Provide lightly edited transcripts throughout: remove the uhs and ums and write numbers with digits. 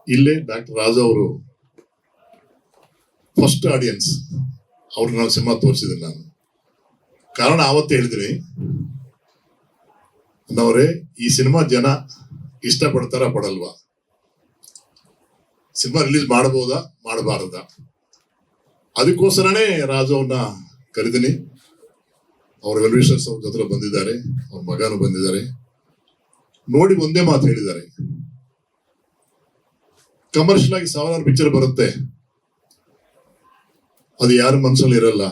ಇಲ್ಲೇ ಡಾಕ್ಟರ್ ರಾಜು ಅವರು first audience ಅವ್ರನ್ನ ನಾವು ಸಿನಿಮಾ ತೋರಿಸಿದ್ದೀನಿ ನಾನು. ಕಾರಣ ಆವತ್ತೇ ಹೇಳಿದ್ದೀನಿ, ಅನ್ನೋರೇ ಈ ಸಿನಿಮಾ ಜನ ಇಷ್ಟಪಡ್ತಾರ ಪಡಲ್ವಾ, ಸಿನಿಮಾ ರಿಲೀಸ್ ಮಾಡಬಹುದಾ ಮಾಡಬಾರದಾ, ಅದಕ್ಕೋಸ್ಕರನೇ ರಾಜು ಅವ್ರನ್ನ ಕರೆದಿನಿ. ಅವ್ರ ವೆಲ್ವಿಷರ್ಸ್ ಅವ್ರ ಜೊತೆ ಬಂದಿದ್ದಾರೆ, ಅವ್ರ ಮಗನು ಬಂದಿದ್ದಾರೆ. ನೋಡಿ ಒಂದೇ ಮಾತು ಹೇಳಿದ್ದಾರೆ, ಕಮರ್ಷಿಯಲ್ ಆಗಿ ಸಾವಿರಾರು ಪಿಕ್ಚರ್ ಬರುತ್ತೆ, ಅದು ಯಾರ ಮನಸ್ಸಲ್ಲಿ ಇರಲ್ಲ,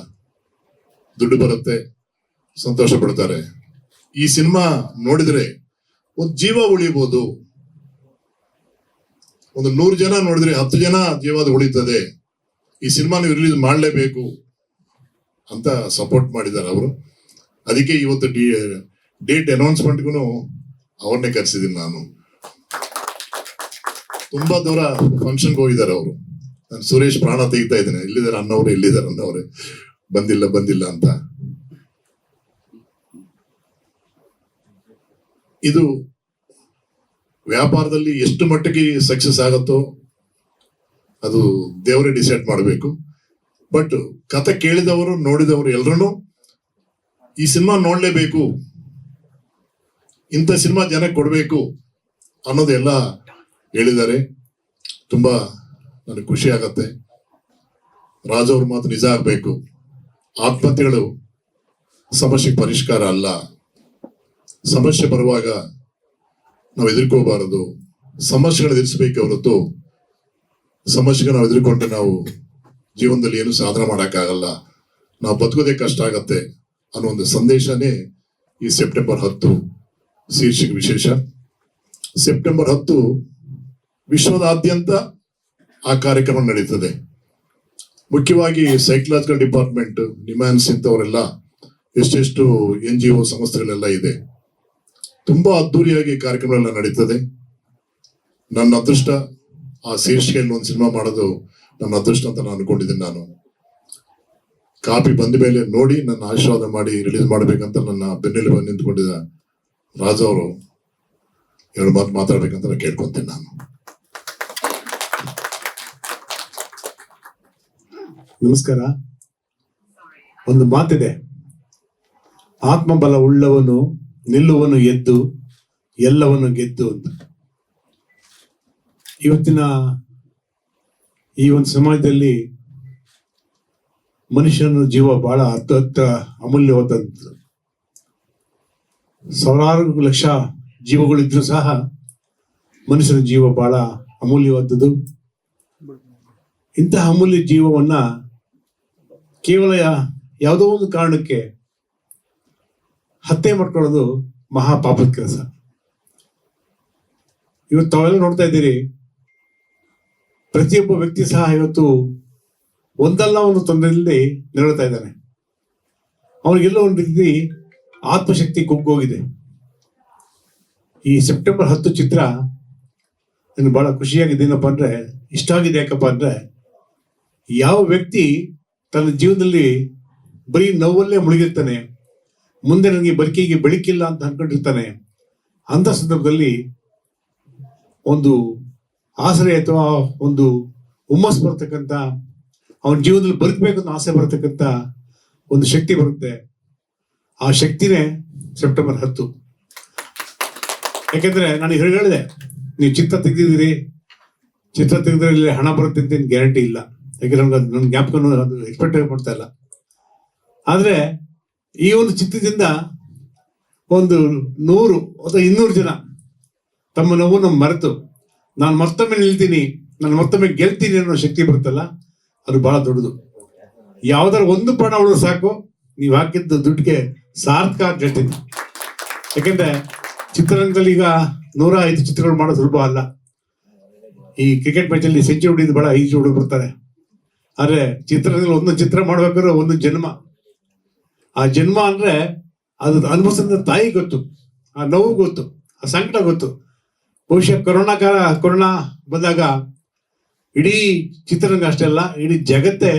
ದುಡ್ಡು ಬರುತ್ತೆ, ಸಂತೋಷ ಪಡ್ತಾರೆ. ಈ ಸಿನಿಮಾ ನೋಡಿದ್ರೆ ಒಂದು ಜೀವ ಉಳಿಬಹುದು, ಒಂದು 100 ಜನ ನೋಡಿದ್ರೆ 10 ಜನ ಜೀವ ಉಳಿತದೆ, ಈ ಸಿನಿಮಾ ನೀವು ರಿಲೀಸ್ ಮಾಡಲೇಬೇಕು ಅಂತ ಸಪೋರ್ಟ್ ಮಾಡಿದ್ದಾರೆ ಅವರು. ಅದಕ್ಕೆ ಇವತ್ತು ಡೇಟ್ ಅನೌನ್ಸ್ಮೆಂಟ್ಗೂ ಅವ್ರನ್ನೇ ಕರೆಸಿದ್ದೀನಿ ನಾನು. ತುಂಬಾ ದೂರ ಫಂಕ್ಷನ್ಗೆ ಹೋಗಿದ್ದಾರೆ ಅವರು. ನಾನು ಸುರೇಶ್ ಪ್ರಾಣ ತೆಗಿತಾ ಇದ್ದೇನೆ, ಎಲ್ಲಿದ್ದಾರೆ ಅನ್ನೋರು, ಎಲ್ಲಿದ್ದಾರೆ ಅನ್ನೋರೆ, ಬಂದಿಲ್ಲ ಅಂತ. ಇದು ವ್ಯಾಪಾರದಲ್ಲಿ ಎಷ್ಟು ಮಟ್ಟಿಗೆ ಸಕ್ಸಸ್ ಆಗುತ್ತೋ ಅದು ದೇವರೇ ಡಿಸೈಡ್ ಮಾಡಬೇಕು. ಬಟ್ ಕತೆ ಕೇಳಿದವರು ನೋಡಿದವರು ಎಲ್ಲರೂ ಈ ಸಿನಿಮಾ ನೋಡ್ಲೇಬೇಕು, ಇಂಥ ಸಿನಿಮಾ ಜನಕ್ಕೆ ಕೊಡಬೇಕು ಅನ್ನೋದೆಲ್ಲ ಹೇಳಿದ್ದಾರೆ. ತುಂಬಾ ನನಗೆ ಖುಷಿ ಆಗತ್ತೆ. ರಾಜು ಅವ್ರ ಮಾತು ನಿಜ ಆಗ್ಬೇಕು. ಆತ್ಮಹತ್ಯೆಗಳು ಸಮಸ್ಯೆ ಪರಿಷ್ಕಾರ ಅಲ್ಲ. ಸಮಸ್ಯೆ ಬರುವಾಗ ನಾವು ಎದುರ್ಕೋಬಾರದು, ಸಮಸ್ಯೆಗಳನ್ನ ಎದುರಿಸಬೇಕೆ ಹೊರತು ಸಮಸ್ಯೆಗೆ ನಾವು ಎದುರ್ಕೊಂಡ್ರೆ ನಾವು ಜೀವನದಲ್ಲಿ ಏನು ಸಾಧನೆ ಮಾಡೋಕ್ಕಾಗಲ್ಲ, ನಾವು ಬದುಕೋದೇ ಕಷ್ಟ ಆಗತ್ತೆ ಅನ್ನೋ ಒಂದು ಸಂದೇಶನೇ ಈ ಸೆಪ್ಟೆಂಬರ್ 10 ಶೀರ್ಷಿಕೆ ವಿಶೇಷ. ಸೆಪ್ಟೆಂಬರ್ 10 ವಿಶ್ವದಾದ್ಯಂತ ಆ ಕಾರ್ಯಕ್ರಮ ನಡೀತದೆ. ಮುಖ್ಯವಾಗಿ ಸೈಕಲಾಜಿಕಲ್ ಡಿಪಾರ್ಟ್ಮೆಂಟ್, ನಿಮ್ಯಾನ್ಸ್ ಇಂಥವರೆಲ್ಲ ಎಷ್ಟೆಷ್ಟು NGO ಸಂಸ್ಥೆಗಳೆಲ್ಲ ಇದೆ. ತುಂಬಾ ಅದ್ದೂರಿಯಾಗಿ ಕಾರ್ಯಕ್ರಮಗಳೆಲ್ಲ ನಡೀತದೆ. ನನ್ನ ಅದೃಷ್ಟ ಆ ಶೀರ್ಷಿಕೆಯಲ್ಲಿ ಒಂದು ಸಿನಿಮಾ ಮಾಡೋದು ನನ್ನ ಅದೃಷ್ಟ ಅಂತ ನಾನು ಅನ್ಕೊಂಡಿದ್ದೀನಿ. ನಾನು ಕಾಪಿ ಬಂದ ಮೇಲೆ ನೋಡಿ ನನ್ನ ಆಶೀರ್ವಾದ ಮಾಡಿ ರಿಲೀಸ್ ಮಾಡ್ಬೇಕಂತ ನನ್ನ ಬೆನ್ನೆಲುಬು ನಿಂತ್ಕೊಂಡಿದ್ದ ರಾಜು ಅವರು 2 ಮಾತು ಮಾತಾಡ್ಬೇಕಂತ ನಾನು ಕೇಳ್ಕೊಂತೀನಿ. ನಾನು ನಮಸ್ಕಾರ. ಒಂದು ಮಾತಿದೆ, ಆತ್ಮಬಲ ಉಳ್ಳವನು ನಿಲ್ಲುವನು ಎದ್ದು ಎಲ್ಲವನ್ನು ಗೆದ್ದು ಅಂತ. ಇವತ್ತಿನ ಈ ಒಂದು ಸಮಾಜದಲ್ಲಿ ಮನುಷ್ಯನ ಜೀವ ಬಹಳ ಅಮೂಲ್ಯವಾದಂಥದ್ದು. ಸಾವಿರಾರು ಲಕ್ಷ ಜೀವಗಳಿದ್ರೂ ಸಹ ಮನುಷ್ಯನ ಜೀವ ಬಹಳ ಅಮೂಲ್ಯವಾದದ್ದು. ಇಂತಹ ಅಮೂಲ್ಯ ಜೀವವನ್ನ ಕೇವಲ ಯಾವುದೋ ಒಂದು ಕಾರಣಕ್ಕೆ ಹತ್ಯೆ ಮಾಡ್ಕೊಳ್ಳೋದು ಮಹಾಪಾಪದ ಕೆಲಸ. ಇವತ್ತು ತಾವೆಲ್ಲ ನೋಡ್ತಾ ಇದ್ದೀರಿ, ಪ್ರತಿಯೊಬ್ಬ ವ್ಯಕ್ತಿ ಸಹ ಇವತ್ತು ಒಂದಲ್ಲ ಒಂದು ತೊಂದರೆಯಲ್ಲಿ ನರಳುತ್ತಾ ಇದ್ದಾನೆ. ಅವನಿಗೆಲ್ಲೋ ಒಂದು ರೀತಿ ಆತ್ಮಶಕ್ತಿ ಕುಗ್ಗೋಗಿದೆ. ಈ ಸೆಪ್ಟೆಂಬರ್ 10 ಚಿತ್ರ ನನಗೆ ಬಹಳ ಖುಷಿಯಾಗಿದ್ದೇನಪ್ಪ ಅಂದ್ರೆ, ಇಷ್ಟ ಆಗಿದೆ. ಯಾಕಪ್ಪ ಅಂದ್ರೆ, ಯಾವ ವ್ಯಕ್ತಿ ತನ್ನ ಜೀವನದಲ್ಲಿ ಬರೀ ನೋವಲ್ಲೇ ಮುಳುಗಿರ್ತಾನೆ, ಮುಂದೆ ನನಗೆ ಬದುಕಿಗೆ ಬೆಳಕಿಲ್ಲ ಅಂತ ಅನ್ಕೊಂಡಿರ್ತಾನೆ, ಅಂತ ಸಂದರ್ಭದಲ್ಲಿ ಒಂದು ಆಸರೆ ಅಥವಾ ಒಂದು ಹುಮ್ಮಸ್ ಬರ್ತಕ್ಕಂಥ, ಅವನ ಜೀವನದಲ್ಲಿ ಬದುಕಬೇಕು ಅಂತ ಆಸೆ ಬರ್ತಕ್ಕಂಥ ಒಂದು ಶಕ್ತಿ ಬರುತ್ತೆ. ಆ ಶಕ್ತಿನೇ ಸೆಪ್ಟೆಂಬರ್ 10. ಯಾಕೆಂದ್ರೆ ನಾನು ಹೇಳಿದೆ, ನೀವು ಚಿತ್ರ ತೆಗೆದಿದ್ದೀರಿ, ಚಿತ್ರ ತೆಗೆದ್ರಲ್ಲಿ ಹಣ ಬರುತ್ತೆ ಅಂತ ಗ್ಯಾರಂಟಿ ಇಲ್ಲ. ಯಾಕೆಂದ್ರೆ ನನ್ನ ಜ್ಞಾಪಕ ಅದು ಎಕ್ಸ್ಪೆಕ್ಟ್ ಮಾಡ್ತಾ ಇಲ್ಲ. ಆದ್ರೆ ಈ ಒಂದು ಚಿತ್ರದಿಂದ ಒಂದು 100 ಅಥವಾ 200 ಜನ ತಮ್ಮ ನೋವನ್ನು ಮರೆತು ನಾನು ಮತ್ತೊಮ್ಮೆ ನಿಲ್ತೀನಿ, ನಾನು ಮತ್ತೊಮ್ಮೆ ಗೆಲ್ತೀನಿ ಅನ್ನೋ ಶಕ್ತಿ ಬರುತ್ತಲ್ಲ, ಅದು ಬಹಳ ದೊಡ್ಡದು. ಯಾವ್ದಾರು ಒಂದು ಪ್ರಾಣ ಉಳಿದ್ರು ಸಾಕು, ನೀವು ಹಾಕಿದ್ದು ದುಡ್ಡಿಗೆ ಸಾರ್ಥಕ ಅಂತ ಹೇಳ್ತೀನಿ. ಯಾಕೆಂದ್ರೆ ಚಿತ್ರರಂಗದಲ್ಲಿ ಈಗ 105 ಚಿತ್ರಗಳು ಮಾಡೋದು ಸುಲಭ ಅಲ್ಲ. ಈ ಕ್ರಿಕೆಟ್ ಮ್ಯಾಚಲ್ಲಿ ಸೆಂಚುರಿ ಹೊಡಿದು ಬಹಳ ಈಜು ಹುಡುಗ ಬರ್ತಾರೆ. ಆದ್ರೆ ಚಿತ್ರರಂಗದಲ್ಲಿ ಒಂದು ಚಿತ್ರ ಮಾಡ್ಬೇಕಾದ್ರೆ ಒಂದು ಜನ್ಮ. ಆ ಜನ್ಮ ಅಂದ್ರೆ ಅದು ಅನುಭವಿಸಿದ ತಾಯಿ ಗೊತ್ತು, ಆ ನೋವು ಗೊತ್ತು, ಆ ಸಂಕಟ ಗೊತ್ತು. ಬಹುಶಃ ಕೊರೋನಾ ಬಂದಾಗ ಇಡೀ ಚಿತ್ರರಂಗ ಅಷ್ಟೇ ಅಲ್ಲ, ಇಡೀ ಜಗತ್ತೇ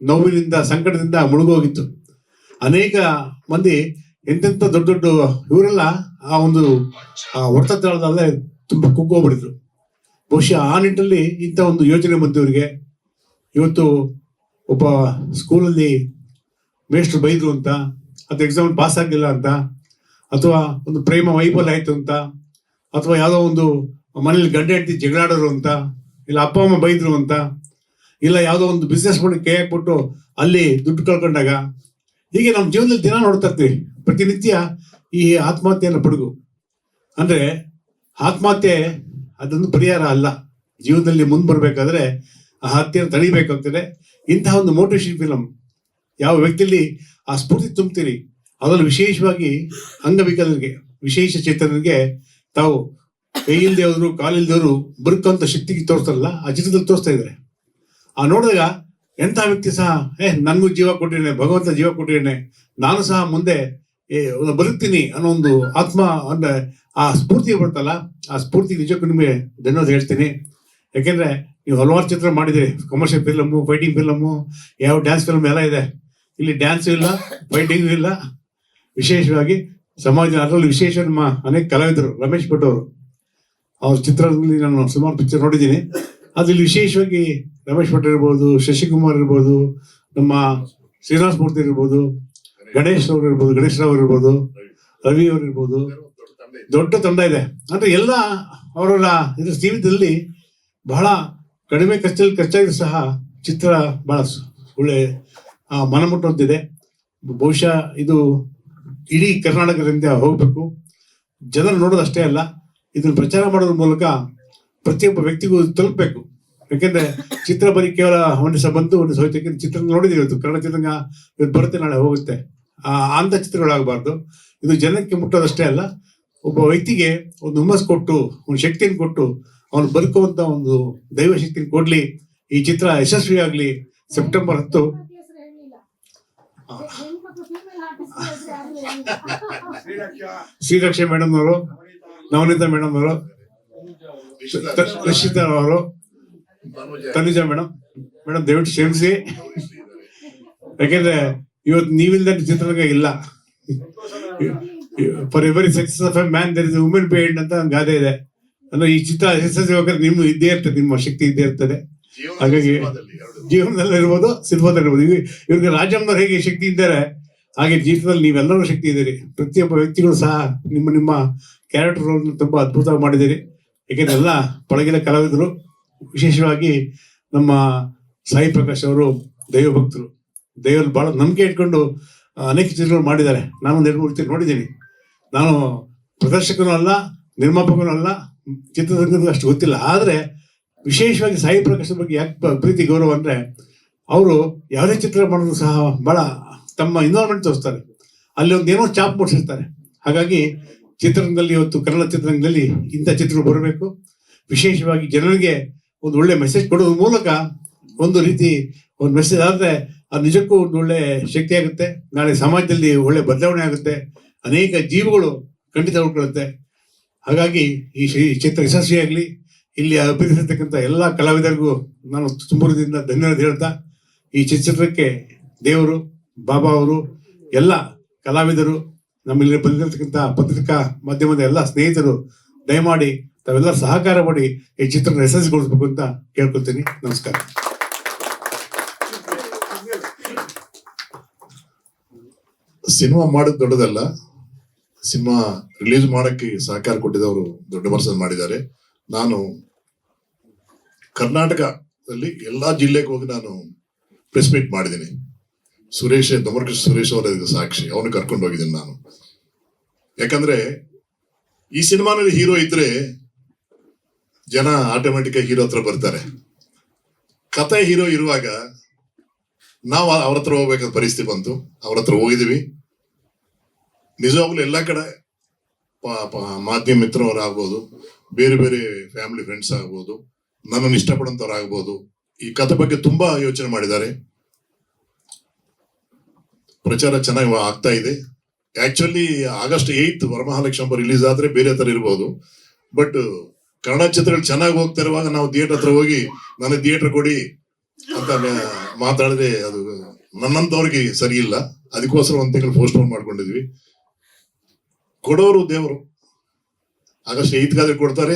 ನೋವಿನಿಂದ ಸಂಕಟದಿಂದ ಮುಳುಗೋಗಿತ್ತು. ಅನೇಕ ಮಂದಿ ಎಂತೆಂಥ ದೊಡ್ಡ ಇವರೆಲ್ಲ ಆ ಒಂದು ಹೊಡೆತದಲ್ಲೇ ತುಂಬಾ ಕುಗ್ಗೋಗ್ಬಿಟ್ಟಿದ್ರು. ಬಹುಶಃ ಆ ನಿಟ್ಟಿನಲ್ಲಿ ಇಂಥ ಒಂದು ಯೋಚನೆ ಬಂತು ಇವರಿಗೆ. ಇವತ್ತು ಒಬ್ಬ ಸ್ಕೂಲಲ್ಲಿ ಮೇಷ್ಟ್ರು ಬೈದ್ರು ಅಂತ, ಅಥವಾ ಎಕ್ಸಾಮ್ ಪಾಸ್ ಆಗಲಿಲ್ಲ ಅಂತ, ಅಥವಾ ಒಂದು ಪ್ರೇಮ ವೈಫಲ್ಯ ಆಯ್ತು ಅಂತ, ಅಥವಾ ಯಾವುದೋ ಒಂದು ಮನೇಲಿ ಗಂಡ ಹೆಂಡತಿ ಜಗಳಾಡೋರು ಅಂತ, ಇಲ್ಲ ಅಪ್ಪ ಅಮ್ಮ ಬೈದ್ರು ಅಂತ, ಇಲ್ಲ ಯಾವುದೋ ಒಂದು ಬಿಸ್ನೆಸ್ ಮಾಡಿ ಕೈ ಹಾಕ್ಬಿಟ್ಟು ಅಲ್ಲಿ ದುಡ್ಡು ಕಳ್ಕೊಂಡಾಗ, ಹೀಗೆ ನಮ್ಮ ಜೀವನದಲ್ಲಿ ದಿನ ನೋಡ್ತಾ ಇರ್ತೀವಿ. ಪ್ರತಿನಿತ್ಯ ಈ ಆತ್ಮಹತ್ಯೆಯನ್ನು ಪಡುಗು ಅಂದ್ರೆ ಆತ್ಮಹತ್ಯೆ ಅದೊಂದು ಪರಿಹಾರ ಅಲ್ಲ. ಜೀವನದಲ್ಲಿ ಮುಂದೆ ಬರಬೇಕಾದ್ರೆ ಆ ಹತ್ಯೆಯನ್ನು ತಡಿಬೇಕಾಗ್ತದೆ. ಇಂತಹ ಒಂದು ಮೋಟಿವೇಶನ್ ಫಿಲಮ್ ಯಾವ ವ್ಯಕ್ತಿಯಲ್ಲಿ ಆ ಸ್ಫೂರ್ತಿ ತುಂಬ್ತೀರಿ, ಅದರಲ್ಲಿ ವಿಶೇಷವಾಗಿ ಅಂಗವಿಕಲರಿಗೆ, ವಿಶೇಷ ಚೇತನರಿಗೆ ತಾವು ಕೈ ಇಲ್ದೇವರು ಕಾಲಿಲ್ದೇವರು ಬದುಕುವಂತ ಶಕ್ತಿಗೆ ತೋರಿಸ್ತಾರಲ್ಲ, ಆ ಚಿತ್ರದಲ್ಲಿ ತೋರಿಸ್ತಾ ಇದ್ದಾರೆ. ಆ ನೋಡಿದಾಗ ಎಂಥ ವ್ಯಕ್ತಿ ಸಹ ನನಗೂ ಜೀವ ಕೊಟ್ಟಿದ್ದೇನೆ, ಭಗವಂತ ಜೀವ ಕೊಟ್ಟಿದ್ದೇನೆ, ನಾನು ಸಹ ಮುಂದೆ ಬದುಕ್ತೀನಿ ಅನ್ನೋ ಒಂದು ಆತ್ಮ ಅಂದ್ರೆ ಆ ಸ್ಫೂರ್ತಿ ಬರ್ತಲ್ಲ, ಆ ಸ್ಫೂರ್ತಿ ನಿಜಕ್ಕೂ ನಿಮಗೆ ಧನ್ಯವಾದ ಹೇಳ್ತೀನಿ. ಯಾಕೆಂದ್ರೆ ನೀವು ಹಲವಾರು ಚಿತ್ರ ಮಾಡಿದಿರಿ, ಕಮರ್ಷಿಯಲ್ ಫಿಲಮು, ಫೈಟಿಂಗ್ ಫಿಲಮು, ಯಾವ ಡ್ಯಾನ್ಸ್ ಫಿಲಮ್ ಎಲ್ಲ ಇದೆ. ಇಲ್ಲಿ ಡ್ಯಾನ್ಸು ಇಲ್ಲ, ಫೈಟಿಂಗು ಇಲ್ಲ. ವಿಶೇಷವಾಗಿ ಸಮಾಜ, ಅದರಲ್ಲಿ ವಿಶೇಷ ನಮ್ಮ ಅನೇಕ ಕಲಾವಿದರು, ರಮೇಶ್ ಭಟ್ ಅವರು, ಅವ್ರ ಚಿತ್ರದಲ್ಲಿ ನಾನು ಸುಮಾರು ಪಿಕ್ಚರ್ ನೋಡಿದ್ದೀನಿ. ಅದ್ರಲ್ಲಿ ವಿಶೇಷವಾಗಿ ರಮೇಶ್ ಭಟ್ ಇರ್ಬೋದು, ಶಶಿಕುಮಾರ್ ಇರ್ಬೋದು, ನಮ್ಮ ಶ್ರೀನಿವಾಸ ಮೂರ್ತಿ ಇರ್ಬೋದು, ಗಣೇಶ್ ಅವರು ಇರ್ಬೋದು, ಗಣೇಶ್ ರಾವ್ ಇರ್ಬೋದು, ರವಿ ಅವರು ಇರ್ಬೋದು, ದೊಡ್ಡ ತಂಡ ಇದೆ. ಅಂದ್ರೆ ಎಲ್ಲ ಅವರ ಇದ್ರ ಜೀವಿತದಲ್ಲಿ ಬಹಳ ಕಡಿಮೆ ಖರ್ಚಲ್ಲಿ ಖರ್ಚಾಗಿದ್ರು ಸಹ ಚಿತ್ರ ಬಹಳ ಒಳ್ಳೆ ಮನಮುಟ್ಟುವಂತಿದೆ. ಬಹುಶಃ ಇದು ಇಡೀ ಕರ್ನಾಟಕದಿಂದ ಹೋಗ್ಬೇಕು. ಜನರು ನೋಡೋದಷ್ಟೇ ಅಲ್ಲ, ಇದನ್ನು ಪ್ರಚಾರ ಮಾಡೋದ್ರ ಮೂಲಕ ಪ್ರತಿಯೊಬ್ಬ ವ್ಯಕ್ತಿಗೂ ತಲುಪಬೇಕು. ಯಾಕೆಂದ್ರೆ ಚಿತ್ರ ಬರೀ ಕೇವಲ ಒಂದು ದಿವಸ ಬಂದು ಒಂದು ದಿವಸ ಹೋಯ್ತು. ಚಿತ್ರ ನೋಡಿದೀವಿ, ಇವತ್ತು ಕನ್ನಡ ಚಿತ್ರರಂಗ ಇವತ್ತು ಬರುತ್ತೆ, ನಾಳೆ ಹೋಗುತ್ತೆ. ಅಂತ ಚಿತ್ರಗಳಾಗಬಾರ್ದು. ಇದು ಜನಕ್ಕೆ ಮುಟ್ಟೋದಷ್ಟೇ ಅಲ್ಲ, ಒಬ್ಬ ವ್ಯಕ್ತಿಗೆ ಒಂದು ಹುಮ್ಮಸ್ ಕೊಟ್ಟು, ಒಂದು ಶಕ್ತಿಯನ್ನು ಕೊಟ್ಟು, ಅವನು ಬದುಕುವಂತ ಒಂದು ದೈವ ಶಕ್ತಿಯನ್ನು ಕೊಡ್ಲಿ. ಈ ಚಿತ್ರ ಯಶಸ್ವಿ ಆಗ್ಲಿ. ಸೆಪ್ಟೆಂಬರ್ 10 ಶ್ರೀರಕ್ಷಾ ಮೇಡಮ್ ಅವರು, ನವನೀತಾ ಮೇಡಮ್ ಅವರು, ರಕ್ಷಿತಾ ಅವರು, ತನುಜಾ ಮೇಡಮ್ ದಯವಿಟ್ಟು ಕ್ಷಮಿಸಿ. ಯಾಕೆಂದ್ರೆ ಇವತ್ತು ನೀವಿಲ್ದ ಚಿತ್ರರಂಗ ಇಲ್ಲ. For every success of a man there is a women behind ಅಂತ ಒಂದು ಗಾದೆ ಇದೆ. ಅಂದ್ರೆ ಈ ಚಿತ್ರ ಯಶಸ್ವಿ ಹೋಗ್ರೆ ನಿಮ್ಮ ಇದ್ದೇ ಇರ್ತದೆ, ನಿಮ್ಮ ಶಕ್ತಿ ಇದ್ದೇ ಇರ್ತದೆ. ಹಾಗಾಗಿ ಜೀವನದಲ್ಲಿ ಇರ್ಬೋದು, ಸಿನಿಮಾದಲ್ಲಿ ಇರ್ಬೋದು. ಇವ್ರಿಗೆ ರಾಜಮ್ಮನವ್ರು ಹೇಗೆ ಶಕ್ತಿ ಇದ್ದಾರೆ, ಹಾಗೆ ಜೀವನದಲ್ಲಿ ನೀವೆಲ್ಲರೂ ಶಕ್ತಿ ಇದ್ದೀರಿ. ಪ್ರತಿಯೊಬ್ಬ ವ್ಯಕ್ತಿಗಳು ಸಹ ನಿಮ್ಮ ಕ್ಯಾರೆಕ್ಟರ್ ರೋಲ್ ತುಂಬಾ ಅದ್ಭುತವಾಗಿ ಮಾಡಿದ್ದೀರಿ. ಯಾಕೆಂದ್ರೆ ಎಲ್ಲ ಪಳಗಿನ ಕಲಾವಿದರು. ವಿಶೇಷವಾಗಿ ನಮ್ಮ ಸಾಯಿ ಪ್ರಕಾಶ್ ಅವರು ದೈವ ಭಕ್ತರು, ದೈವಲ್ಲಿ ಬಹಳ ನಂಬಿಕೆ ಇಟ್ಕೊಂಡು ಅನೇಕ ಚಿತ್ರಗಳು ಮಾಡಿದ್ದಾರೆ. ನಾನು 2-3 ಚಿತ್ರ ನೋಡಿದ್ದೀನಿ. ನಾನು ಪ್ರದರ್ಶಕನೂ ಅಲ್ಲ, ನಿರ್ಮಾಪಕನೂ ಅಲ್ಲ, ಚಿತ್ರರಂಗದ ಅಷ್ಟು ಗೊತ್ತಿಲ್ಲ. ಆದ್ರೆ ವಿಶೇಷವಾಗಿ ಸಾಯಿ ಪ್ರಕಾಶ್ ಬಗ್ಗೆ ಯಾಕೆ ಪ್ರೀತಿ ಗೌರವ ಅಂದ್ರೆ, ಅವರು ಯಾವುದೇ ಚಿತ್ರ ಮಾಡೋದು ಸಹ ಬಹಳ ತಮ್ಮ ಇನ್ವಾಲ್ವ್ಮೆಂಟ್ ತೋರಿಸ್ತಾರೆ. ಅಲ್ಲಿ ಒಂದು ಏನೋ ಚಾಪ್ ಮೂಡಿಸಿರ್ತಾರೆ. ಹಾಗಾಗಿ ಚಿತ್ರರಂಗದಲ್ಲಿ ಇವತ್ತು ಕನ್ನಡ ಚಿತ್ರರಂಗದಲ್ಲಿ ಇಂಥ ಚಿತ್ರಗಳು ಬರಬೇಕು. ವಿಶೇಷವಾಗಿ ಜನರಿಗೆ ಒಂದು ಒಳ್ಳೆ ಮೆಸೇಜ್ ಕೊಡೋದ್ರ ಮೂಲಕ ಒಂದು ರೀತಿ ಒಂದು ಮೆಸೇಜ್ ಆದ್ರೆ ಅದು ನಿಜಕ್ಕೂ ಒಂದು ಒಳ್ಳೆ ಶಕ್ತಿ ಆಗುತ್ತೆ. ನಾಳೆ ಸಮಾಜದಲ್ಲಿ ಒಳ್ಳೆ ಬದಲಾವಣೆ ಆಗುತ್ತೆ. ಅನೇಕ ಜೀವಗಳು ಖಂಡಿತ ಉಳ್ಕೊಳ್ಳುತ್ತೆ. ಹಾಗಾಗಿ ಈ ಚಿತ್ರ ಯಶಸ್ವಿಯಾಗಲಿ. ಇಲ್ಲಿ ಅಭಿನಯಿಸಿರ್ತಕ್ಕಂಥ ಎಲ್ಲ ಕಲಾವಿದರಿಗೂ ನಾನು ತುಂಬುರದಿಂದ ಧನ್ಯವಾದ ಹೇಳ್ತಾ, ಈ ಚಿತ್ರಕ್ಕೆ ದೇವರು, ಬಾಬಾ ಅವರು, ಎಲ್ಲ ಕಲಾವಿದರು, ನಮ್ಮಲ್ಲಿ ಬಂದಿರತಕ್ಕಂಥ ಪತ್ರಿಕಾ ಮಾಧ್ಯಮದ ಎಲ್ಲ ಸ್ನೇಹಿತರು ದಯಮಾಡಿ ತಾವೆಲ್ಲ ಸಹಕಾರ ಮಾಡಿ ಈ ಚಿತ್ರ ಯಶಸ್ವಿಗೊಳಿಸಬೇಕು ಅಂತ ಕೇಳ್ಕೊಳ್ತೀನಿ. ನಮಸ್ಕಾರ. ಸಿನಿಮಾ ಮಾಡೋದು ದೊಡ್ಡದಲ್ಲ, ಸಿನಿಮಾ ರಿಲೀಸ್ ಮಾಡಕ್ಕೆ ಸಹಕಾರ ಕೊಟ್ಟಿದ್ದವರು ದೊಡ್ಡ ಮನಸ್ಸನ್ನು ಮಾಡಿದ್ದಾರೆ. ನಾನು ಕರ್ನಾಟಕದಲ್ಲಿ ಎಲ್ಲಾ ಜಿಲ್ಲೆಗೆ ಹೋಗಿ ನಾನು ಪ್ರೆಸ್ ಮೀಟ್ ಮಾಡಿದ್ದೀನಿ. ದಮರ್ಕೃಷ್ಣ ಸುರೇಶ್ ಅವರ ಸಾಕ್ಷಿ, ಅವನು ಕರ್ಕೊಂಡು ಹೋಗಿದ್ದೀನಿ ನಾನು. ಯಾಕಂದ್ರೆ ಈ ಸಿನಿಮಾನಲ್ಲಿ ಹೀರೋ ಇದ್ರೆ ಜನ ಆಟೋಮೆಟಿಕ್ ಆಗಿ ಹೀರೋ ಹತ್ರ ಬರ್ತಾರೆ. ಕಥೆ ಹೀರೋ ಇರುವಾಗ ನಾವು ಅವ್ರ ಹತ್ರ ಹೋಗ್ಬೇಕಾದ ಪರಿಸ್ಥಿತಿ ಬಂತು. ಅವ್ರ ಹತ್ರ ಹೋಗಿದೀವಿ. ನಿಜವಾಗ್ಲೂ ಎಲ್ಲ ಕಡೆ ಮಾಧ್ಯಮ ಮಿತ್ರವರು ಆಗ್ಬೋದು, ಬೇರೆ ಬೇರೆ ಫ್ಯಾಮಿಲಿ ಫ್ರೆಂಡ್ಸ್ ಆಗ್ಬೋದು, ನನ್ನನ್ನು ಇಷ್ಟಪಡುವಂತವ್ರು ಆಗ್ಬೋದು, ಈ ಕಥೆ ಬಗ್ಗೆ ತುಂಬಾ ಯೋಚನೆ ಮಾಡಿದ್ದಾರೆ. ಪ್ರಚಾರ ಚೆನ್ನಾಗಿ ಆಗ್ತಾ ಇದೆ. ಆಕ್ಚುಲಿ August 8 ವರಮಹಾಲಕ್ಷ್ಮಿ ರಿಲೀಸ್ ಆದ್ರೆ ಬೇರೆ ತರ ಇರ್ಬೋದು. ಬಟ್ ಕನ್ನಡ ಚಿತ್ರಗಳು ಚೆನ್ನಾಗಿ ಹೋಗ್ತಾ ಇರುವಾಗ ನಾವು ಥಿಯೇಟರ್ ಹತ್ರ ಹೋಗಿ ನನಗೆ ಥಿಯೇಟರ್ ಕೊಡಿ ಅಂತ ಮಾತಾಡಿದ್ರೆ ಅದು ನನ್ನಂತವ್ರಿಗೆ ಸರಿ ಇಲ್ಲ. ಅದಕ್ಕೋಸ್ಕರ 1 ತಿಂಗಳು ಪೋಸ್ಟ್ಪೋನ್ ಮಾಡ್ಕೊಂಡಿದ್ವಿ. ಕೊಡೋರು ದೇವರು. August 8 ಕೊಡ್ತಾರೆ,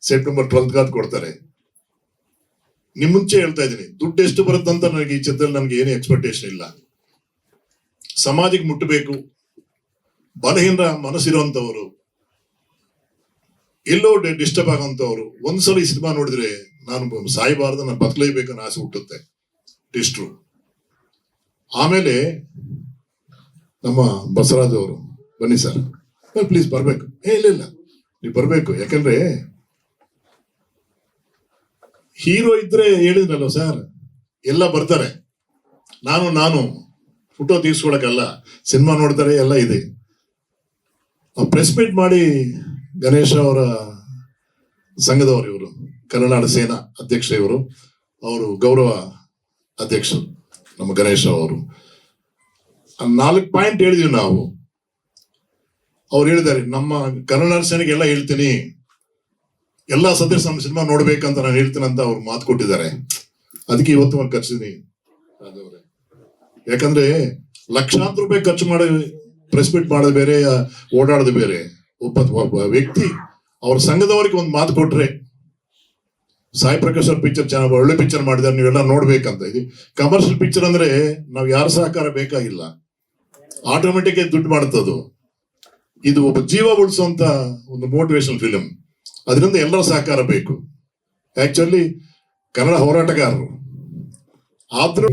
September 12 ಕೊಡ್ತಾರೆ. ನಿಮ್ ಮುಂಚೆ ಹೇಳ್ತಾ ಇದ್ದೀನಿ, ದುಡ್ಡು ಎಷ್ಟು ಬರುತ್ತಂತ ನನಗೆ ಈ ಚಿತ್ರದಲ್ಲಿ ನನಗೆ ಏನು ಎಕ್ಸ್ಪೆಕ್ಟೇಷನ್ ಇಲ್ಲ. ಸಮಾಜಕ್ಕೆ ಮುಟ್ಟಬೇಕು, ಬಲಹೀನರ ಮನಸ್ಸಿರುವಂತವರು, ಎಲ್ಲೋ ಡಿಸ್ಟರ್ಬ್ ಆಗೋಂಥವ್ರು ಒಂದ್ಸಲ ಈ ಸಿನಿಮಾ ನೋಡಿದ್ರೆ ನಾನು ಸಾಯಬಾರ್ದು, ನಾನು ಬದಲೇಬೇಕನ್ನೋ ಆಸೆ ಹುಟ್ಟುತ್ತೆ ಇಷ್ಟರು. ಆಮೇಲೆ ನಮ್ಮ ಬಸವರಾಜ್ ಅವರು ಬನ್ನಿ ಸರ್, ಪ್ಲೀಸ್ ಬರ್ಬೇಕು. ಇಲ್ಲ ನೀವು ಬರ್ಬೇಕು, ಯಾಕಂದ್ರೆ ಹೀರೋ ಇದ್ರೆ ಹೇಳಿದ್ರಲ್ವ ಸರ್, ಎಲ್ಲ ಬರ್ತಾರೆ. ನಾನು ಫೋಟೋ ತೀರ್ಸ್ಕೊಳಕಲ್ಲ, ಸಿನಿಮಾ ನೋಡ್ತಾರೆ, ಎಲ್ಲ ಇದೆ. ಪ್ರೆಸ್ ಮೀಟ್ ಮಾಡಿ ಗಣೇಶ ಅವರ ಸಂಘದವರು, ಇವರು ಕನ್ನಡ ಸೇನಾ ಅಧ್ಯಕ್ಷ, ಇವರು ಅವರು ಗೌರವ ಅಧ್ಯಕ್ಷರು ನಮ್ಮ ಗಣೇಶ ಅವರು. 4 ಪಾಯಿಂಟ್ ಹೇಳಿದ್ವಿ ನಾವು. ಅವ್ರು ಹೇಳಿದ್ದಾರೆ, ನಮ್ಮ ಕನ್ನಡ ಸೇನೆಗೆಲ್ಲ ಹೇಳ್ತೀನಿ, ಎಲ್ಲಾ ಸದಸ್ಯ ನಮ್ಮ ಸಿನಿಮಾ ನೋಡ್ಬೇಕಂತ ನಾನು ಹೇಳ್ತೀನಿ ಅಂತ ಅವ್ರು ಮಾತು ಕೊಟ್ಟಿದ್ದಾರೆ. ಅದಕ್ಕೆ ಇವತ್ತು ಒಂದು ಕರ್ಸಿದೀನಿ. ಯಾಕಂದ್ರೆ ಲಕ್ಷಾಂತರ ರೂಪಾಯಿ ಖರ್ಚು ಮಾಡಿ ಪ್ರೆಸ್ ಮೀಟ್ ಮಾಡೋದು ಬೇರೆ, ಓಡಾಡೋದು ಬೇರೆ. ಒಬ್ಬ ವ್ಯಕ್ತಿ ಅವ್ರ ಸಂಘದವರಿಗೆ ಒಂದು ಮಾತು ಕೊಟ್ರೆ, ಸಾಯಿ ಪ್ರಕಾಶ್ ಅವ್ರ ಪಿಕ್ಚರ್ ಚೆನ್ನಾಗಿ ಒಳ್ಳೆ ಪಿಕ್ಚರ್ ಮಾಡಿದಾರೆ, ನೀವೆಲ್ಲ ನೋಡ್ಬೇಕಂತ. ಇದು ಕಮರ್ಷಿಯಲ್ ಪಿಕ್ಚರ್ ಅಂದ್ರೆ ನಾವ್ ಯಾರ ಸಹಕಾರ ಬೇಕಾಗಿಲ್ಲ, ಆಟೋಮೆಟಿಕ್ ದುಡ್ಡು ಮಾಡುತ್ತದು. ಇದು ಒಬ್ಬ ಜೀವ ಉಳಿಸುವಂತ ಒಂದು ಮೋಟಿವೇಶನಲ್ ಫಿಲಿಂ, ಅದರಿಂದ ಎಲ್ಲರ ಸಹಕಾರ ಬೇಕು. ಆಕ್ಚುಲಿ ಕನ್ನಡ ಹೋರಾಟಗಾರರು ಆದ್ರೂ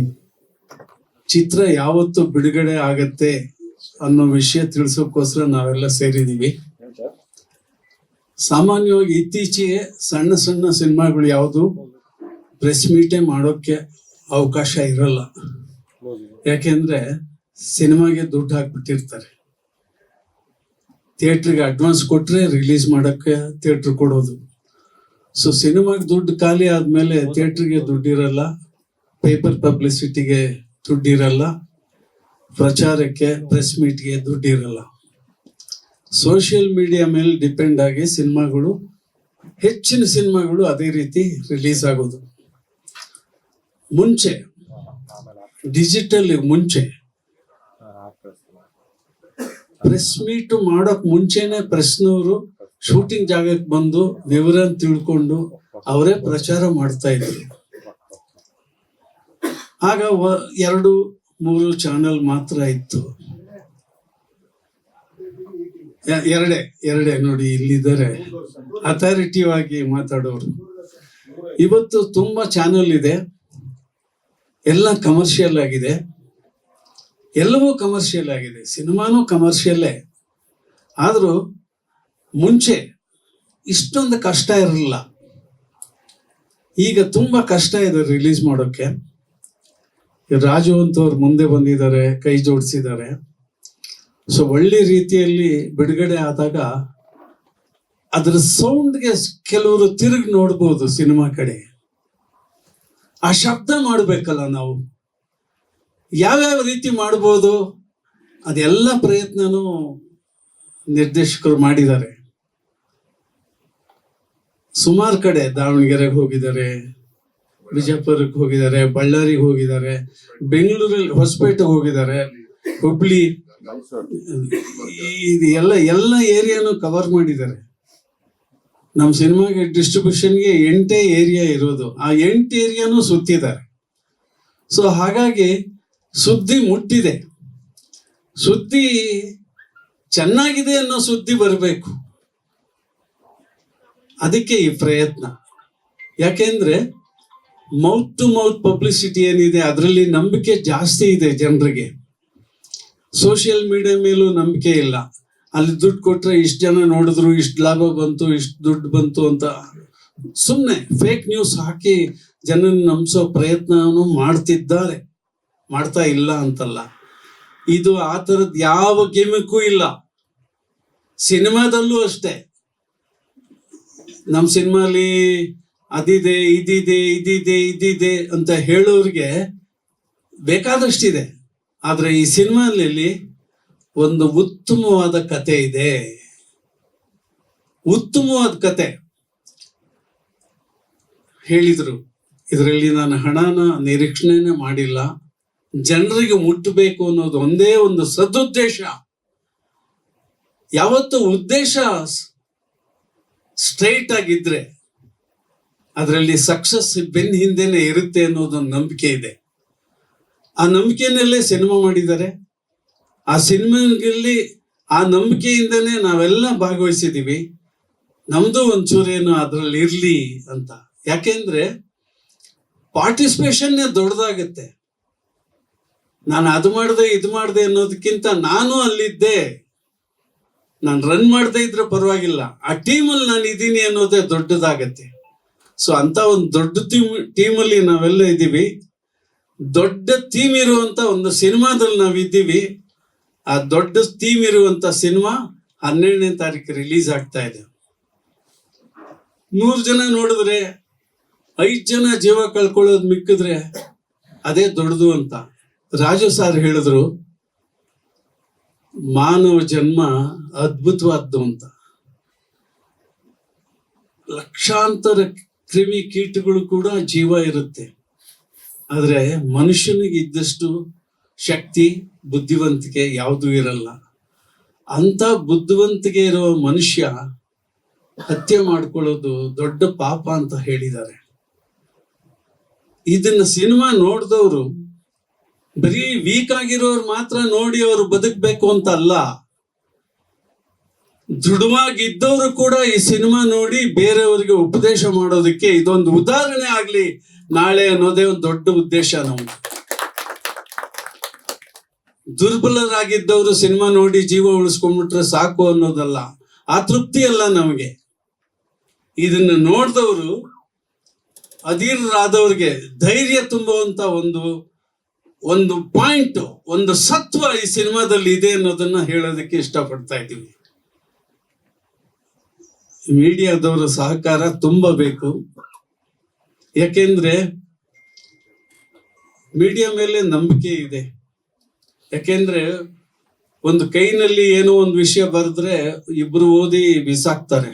ಚಿತ್ರ ಯಾವತ್ತು ಬಿಡುಗಡೆ ಆಗತ್ತೆ ಅನ್ನೋ ವಿಷಯ ತಿಳಿಸೋಕ್ಕೋಸ್ಕರ ನಾವೆಲ್ಲ ಸೇರಿದೀವಿ. ಸಾಮಾನ್ಯವಾಗಿ ಇತ್ತೀಚೆಗೆ ಸಣ್ಣ ಸಣ್ಣ ಸಿನಿಮಾಗಳು ಯಾವುದು ಪ್ರೆಸ್ ಮೀಟೇ ಮಾಡೋಕ್ಕೆ ಅವಕಾಶ ಇರಲ್ಲ. ಯಾಕೆಂದ್ರೆ ಸಿನಿಮಾಗೆ ದುಡ್ಡು ಹಾಕ್ಬಿಟ್ಟಿರ್ತಾರೆ. ಥಿಯೇಟ್ರಿಗೆ ಅಡ್ವಾನ್ಸ್ ಕೊಟ್ರೆ ರಿಲೀಸ್ ಮಾಡೋಕ್ಕೆ ಥಿಯೇಟ್ರ್ ಕೊಡೋದು. ಸೊ ಸಿನಿಮಾಗೆ ದುಡ್ಡು ಖಾಲಿ ಆದ್ಮೇಲೆ ಥಿಯೇಟ್ರಿಗೆ ದುಡ್ಡಿರಲ್ಲ, ಪೇಪರ್ ಪಬ್ಲಿಸಿಟಿಗೆ ದುಡ್ಡಿರಲ್ಲ, ಪ್ರಚಾರಕ್ಕೆ ಪ್ರೆಸ್ ಮೀಟ್ಗೆ ದುಡ್ಡಿರಲ್ಲ. ಸೋಷಿಯಲ್ ಮೀಡಿಯಾ ಮೇಲೆ ಡಿಪೆಂಡ್ ಆಗಿ ಸಿನಿಮಾಗಳು, ಹೆಚ್ಚಿನ ಸಿನಿಮಾಗಳು ಅದೇ ರೀತಿ ರಿಲೀಸ್ ಆಗೋದು. ಮುಂಚೆ ಡಿಜಿಟಲ್ ಮುಂಚೆ ಪ್ರೆಸ್ ಮೀಟ್ ಮಾಡೋಕ್ ಮುಂಚೆನೆ ಪ್ರೆಸ್ನವರು ಶೂಟಿಂಗ್ ಜಾಗಕ್ಕೆ ಬಂದು ವಿವರ ತಿಳ್ಕೊಂಡು ಅವರೇ ಪ್ರಚಾರ ಮಾಡ್ತಾ ಇದ್ರು. ಆಗ 2-3 ಚಾನೆಲ್ ಮಾತ್ರ ಇತ್ತು. ಎರಡೇ ನೋಡಿ, ಇಲ್ಲಿದ್ದಾರೆ ಅಥಾರಿಟಿವ್ ಆಗಿ ಮಾತಾಡೋರು. ಇವತ್ತು ತುಂಬಾ ಚಾನೆಲ್ ಇದೆ, ಎಲ್ಲ ಕಮರ್ಷಿಯಲ್ ಆಗಿದೆ, ಎಲ್ಲವೂ ಕಮರ್ಷಿಯಲ್ ಆಗಿದೆ, ಸಿನಿಮಾನೂ ಕಮರ್ಷಿಯಲ್ಲೇ. ಆದ್ರೂ ಮುಂಚೆ ಇಷ್ಟೊಂದು ಕಷ್ಟ ಇರಲಿಲ್ಲ, ಈಗ ತುಂಬಾ ಕಷ್ಟ ಇದೆ ರಿಲೀಸ್ ಮಾಡೋಕ್ಕೆ. ರಾಜು ಅಂತವ್ರು ಮುಂದೆ ಬಂದಿದ್ದಾರೆ, ಕೈ ಜೋಡಿಸಿದ್ದಾರೆ. ಸೊ ಒಳ್ಳೆ ರೀತಿಯಲ್ಲಿ ಬಿಡುಗಡೆ ಆದಾಗ ಅದರ ಸೌಂಡ್ಗೆ ಕೆಲವರು ತಿರುಗಿ ನೋಡ್ಬೋದು ಸಿನಿಮಾ ಕಡೆ. ಆ ಶಬ್ದ ಮಾಡಬೇಕಲ್ಲ ನಾವು, ಯಾವ್ಯಾವ ರೀತಿ ಮಾಡ್ಬೋದು ಅದೆಲ್ಲ ಪ್ರಯತ್ನನೂ ನಿರ್ದೇಶಕರು ಮಾಡಿದ್ದಾರೆ. ಸುಮಾರು ಕಡೆ ದಾವಣಗೆರೆಗೆ ಹೋಗಿದ್ದಾರೆ, ವಿಜಯಪುರಕ್ಕೆ ಹೋಗಿದ್ದಾರೆ, ಬಳ್ಳಾರಿಗೆ ಹೋಗಿದ್ದಾರೆ, ಬೆಂಗಳೂರಲ್ಲಿ ಹೊಸಪೇಟೆಗೆ ಹೋಗಿದ್ದಾರೆ, ಹುಬ್ಳಿ, ಇದು ಎಲ್ಲ ಏರಿಯಾನು ಕವರ್ ಮಾಡಿದ್ದಾರೆ. ನಮ್ಮ ಸಿನಿಮಾಗೆ ಡಿಸ್ಟ್ರಿಬ್ಯೂಷನ್ಗೆ 8 ಏರಿಯಾ ಇರೋದು, ಆ 8 ಏರಿಯಾನು ಸುತ್ತಿದ್ದಾರೆ. ಸೊ ಹಾಗಾಗಿ ಸುದ್ದಿ ಮುಟ್ಟಿದೆ, ಸುದ್ದಿ ಚೆನ್ನಾಗಿದೆ ಅನ್ನೋ ಸುದ್ದಿ ಬರಬೇಕು. ಅದಕ್ಕೆ ಈ ಪ್ರಯತ್ನ. ಯಾಕೆಂದ್ರೆ ಮೌತ್ ಟು ಮೌತ್ ಪಬ್ಲಿಸಿಟಿ ಏನಿದೆ ಅದರಲ್ಲಿ ನಂಬಿಕೆ ಜಾಸ್ತಿ ಇದೆ ಜನರಿಗೆ. ಸೋಷಿಯಲ್ ಮೀಡಿಯಾ ಮೇಲೂ ನಂಬಿಕೆ ಇಲ್ಲ. ಅಲ್ಲಿ ದುಡ್ಡು ಕೊಟ್ರೆ ಇಷ್ಟು ಜನ ನೋಡಿದ್ರು, ಇಷ್ಟು ಲಾಭ ಬಂತು, ಇಷ್ಟು ದುಡ್ಡು ಬಂತು ಅಂತ ಸುಮ್ಮನೆ ಫೇಕ್ ನ್ಯೂಸ್ ಹಾಕಿ ಜನನ ನಂಬಿಸೋ ಪ್ರಯತ್ನವನ್ನು ಮಾಡ್ತಿದ್ದಾರೆ, ಮಾಡ್ತಾ ಇಲ್ಲ ಅಂತಲ್ಲ. ಇದು ಆ ಥರದ್ದು ಯಾವ ಗಿಮಿಕ್ಕೂ ಇಲ್ಲ. ಸಿನಿಮಾದಲ್ಲೂ ಅಷ್ಟೇ, ನಮ್ಮ ಸಿನಿಮಾಲಿ ಅದಿದೆ, ಇದಿದೆ ಅಂತ ಹೇಳೋರಿಗೆ ಬೇಕಾದಷ್ಟಿದೆ. ಆದ್ರೆ ಈ ಸಿನಿಮಾದಲ್ಲಿ ಒಂದು ಉತ್ತಮವಾದ ಕತೆ ಇದೆ, ಉತ್ತಮವಾದ ಕತೆ ಹೇಳಿದ್ರು. ಇದರಲ್ಲಿ ನಾನು ಹಣನ ನಿರೀಕ್ಷಣೆನೇ ಮಾಡಿಲ್ಲ, ಜನರಿಗೆ ಮುಟ್ಟಬೇಕು ಅನ್ನೋದು ಒಂದೇ ಒಂದು ಸದುದ್ದೇಶ. ಯಾವತ್ತು ಉದ್ದೇಶ ಸ್ಟ್ರೈಟ್ ಆಗಿದ್ರೆ ಅದರಲ್ಲಿ ಸಕ್ಸಸ್ ಬೆನ್ನ ಹಿಂದೆನೆ ಇರುತ್ತೆ ಅನ್ನೋದೊಂದು ನಂಬಿಕೆ ಇದೆ. ಆ ನಂಬಿಕೆಯಲ್ಲೇ ಸಿನಿಮಾ ಮಾಡಿದ್ದಾರೆ. ಆ ಸಿನಿಮಾಗಳಲ್ಲಿ ಆ ನಂಬಿಕೆಯಿಂದನೇ ನಾವೆಲ್ಲ ಭಾಗವಹಿಸಿದೀವಿ. ನಮ್ದು ಒಂಚೂರೇನು ಅದರಲ್ಲಿ ಇರ್ಲಿ ಅಂತ. ಯಾಕೆಂದ್ರೆ ಪಾರ್ಟಿಸಿಪೇಷನ್ನೇ ದೊಡ್ಡದಾಗತ್ತೆ. ನಾನು ಅದು ಮಾಡಿದೆ ಇದು ಮಾಡಿದೆ ಅನ್ನೋದಕ್ಕಿಂತ ನಾನು ಅಲ್ಲಿದ್ದೆ, ನಾನು ರನ್ ಮಾಡದೇ ಇದ್ರೆ ಪರವಾಗಿಲ್ಲ, ಆ ಟೀಮಲ್ಲಿ ನಾನು ಇದ್ದೀನಿ ಅನ್ನೋದೇ ದೊಡ್ಡದಾಗತ್ತೆ. ಸೊ ಅಂತ ಒಂದು ದೊಡ್ಡ ಟೀಮಲ್ಲಿ ನಾವೆಲ್ಲ ಇದ್ದೀವಿ. ದೊಡ್ಡ ಥೀಮ್ ಇರುವಂತ ಒಂದು ಸಿನಿಮಾದಲ್ಲಿ ನಾವಿದ್ದೀವಿ. ಆ ದೊಡ್ಡ ಥೀಮ್ ಇರುವಂತ ಸಿನಿಮಾ 12ನೇ ತಾರೀಕು ರಿಲೀಸ್ ಆಗ್ತಾ ಇದೆ. 100 ಜನ ನೋಡಿದ್ರೆ 5 ಜನ ಜೀವ ಕಳ್ಕೊಳ್ಳೋದು ಮಿಕ್ಕಿದ್ರೆ ಅದೇ ದೊಡ್ಡದು ಅಂತ ರಾಜು ಸಾರ್ ಹೇಳಿದ್ರು. ಮಾನವ ಜನ್ಮ ಅದ್ಭುತವಾದ್ದು ಅಂತ. ಲಕ್ಷಾಂತರ ಕ್ರಿಮಿ ಕೀಟಗಳು ಕೂಡ ಜೀವ ಇರುತ್ತೆ. ಆದ್ರೆ ಮನುಷ್ಯನಿಗೆ ಇದ್ದಷ್ಟು ಶಕ್ತಿ ಬುದ್ಧಿವಂತಿಕೆ ಯಾವುದೂ ಇರಲ್ಲ. ಅಂತ ಬುದ್ಧಿವಂತಿಕೆ ಇರೋ ಮನುಷ್ಯ ಹತ್ಯೆ ಮಾಡ್ಕೊಳ್ಳೋದು ದೊಡ್ಡ ಪಾಪ ಅಂತ ಹೇಳಿದ್ದಾರೆ. ಇದನ್ನ ಸಿನಿಮಾ ನೋಡಿದವರು ಬರೀ ವೀಕ್ ಆಗಿರೋರು ಮಾತ್ರ ನೋಡಿ ಅವರು ಬದುಕಬೇಕು ಅಂತ ಅಲ್ಲ, ದೃಢವಾಗಿದ್ದವರು ಕೂಡ ಈ ಸಿನಿಮಾ ನೋಡಿ ಬೇರೆಯವರಿಗೆ ಉಪದೇಶ ಮಾಡೋದಕ್ಕೆ ಇದೊಂದು ಉದಾಹರಣೆ ಆಗ್ಲಿ ನಾಳೆ ಅನ್ನೋದೇ ಒಂದು ದೊಡ್ಡ ಉದ್ದೇಶ ನಮ್ದು. ದುರ್ಬಲರಾಗಿದ್ದವರು ಸಿನಿಮಾ ನೋಡಿ ಜೀವ ಉಳಿಸ್ಕೊಂಡ್ಬಿಟ್ರೆ ಸಾಕು ಅನ್ನೋದಲ್ಲ, ಆ ತೃಪ್ತಿ ಅಲ್ಲ ನಮಗೆ. ಇದನ್ನ ನೋಡಿದವರು ಅಧೀರರಾದವ್ರಿಗೆ ಧೈರ್ಯ ತುಂಬುವಂತ ಒಂದು ಪಾಯಿಂಟ್, ಒಂದು ಸತ್ವ ಈ ಸಿನಿಮಾದಲ್ಲಿ ಇದೆ ಅನ್ನೋದನ್ನ ಹೇಳೋದಕ್ಕೆ ಇಷ್ಟಪಡ್ತಾ ಇದ್ದೀವಿ. ಮೀಡಿಯಾದವರ ಸಹಕಾರ ತುಂಬಾ ಬೇಕು. ಯಾಕೆಂದ್ರೆ ಮೀಡಿಯಾ ಮೇಲೆ ನಂಬಿಕೆ ಇದೆ. ಯಾಕೆಂದ್ರೆ ಒಂದು ಕೈನಲ್ಲಿ ಏನೋ ಒಂದು ವಿಷಯ ಬರೆದ್ರೆ ಇಬ್ರು ಓದಿ ಬಿಸಾಕ್ತಾರೆ.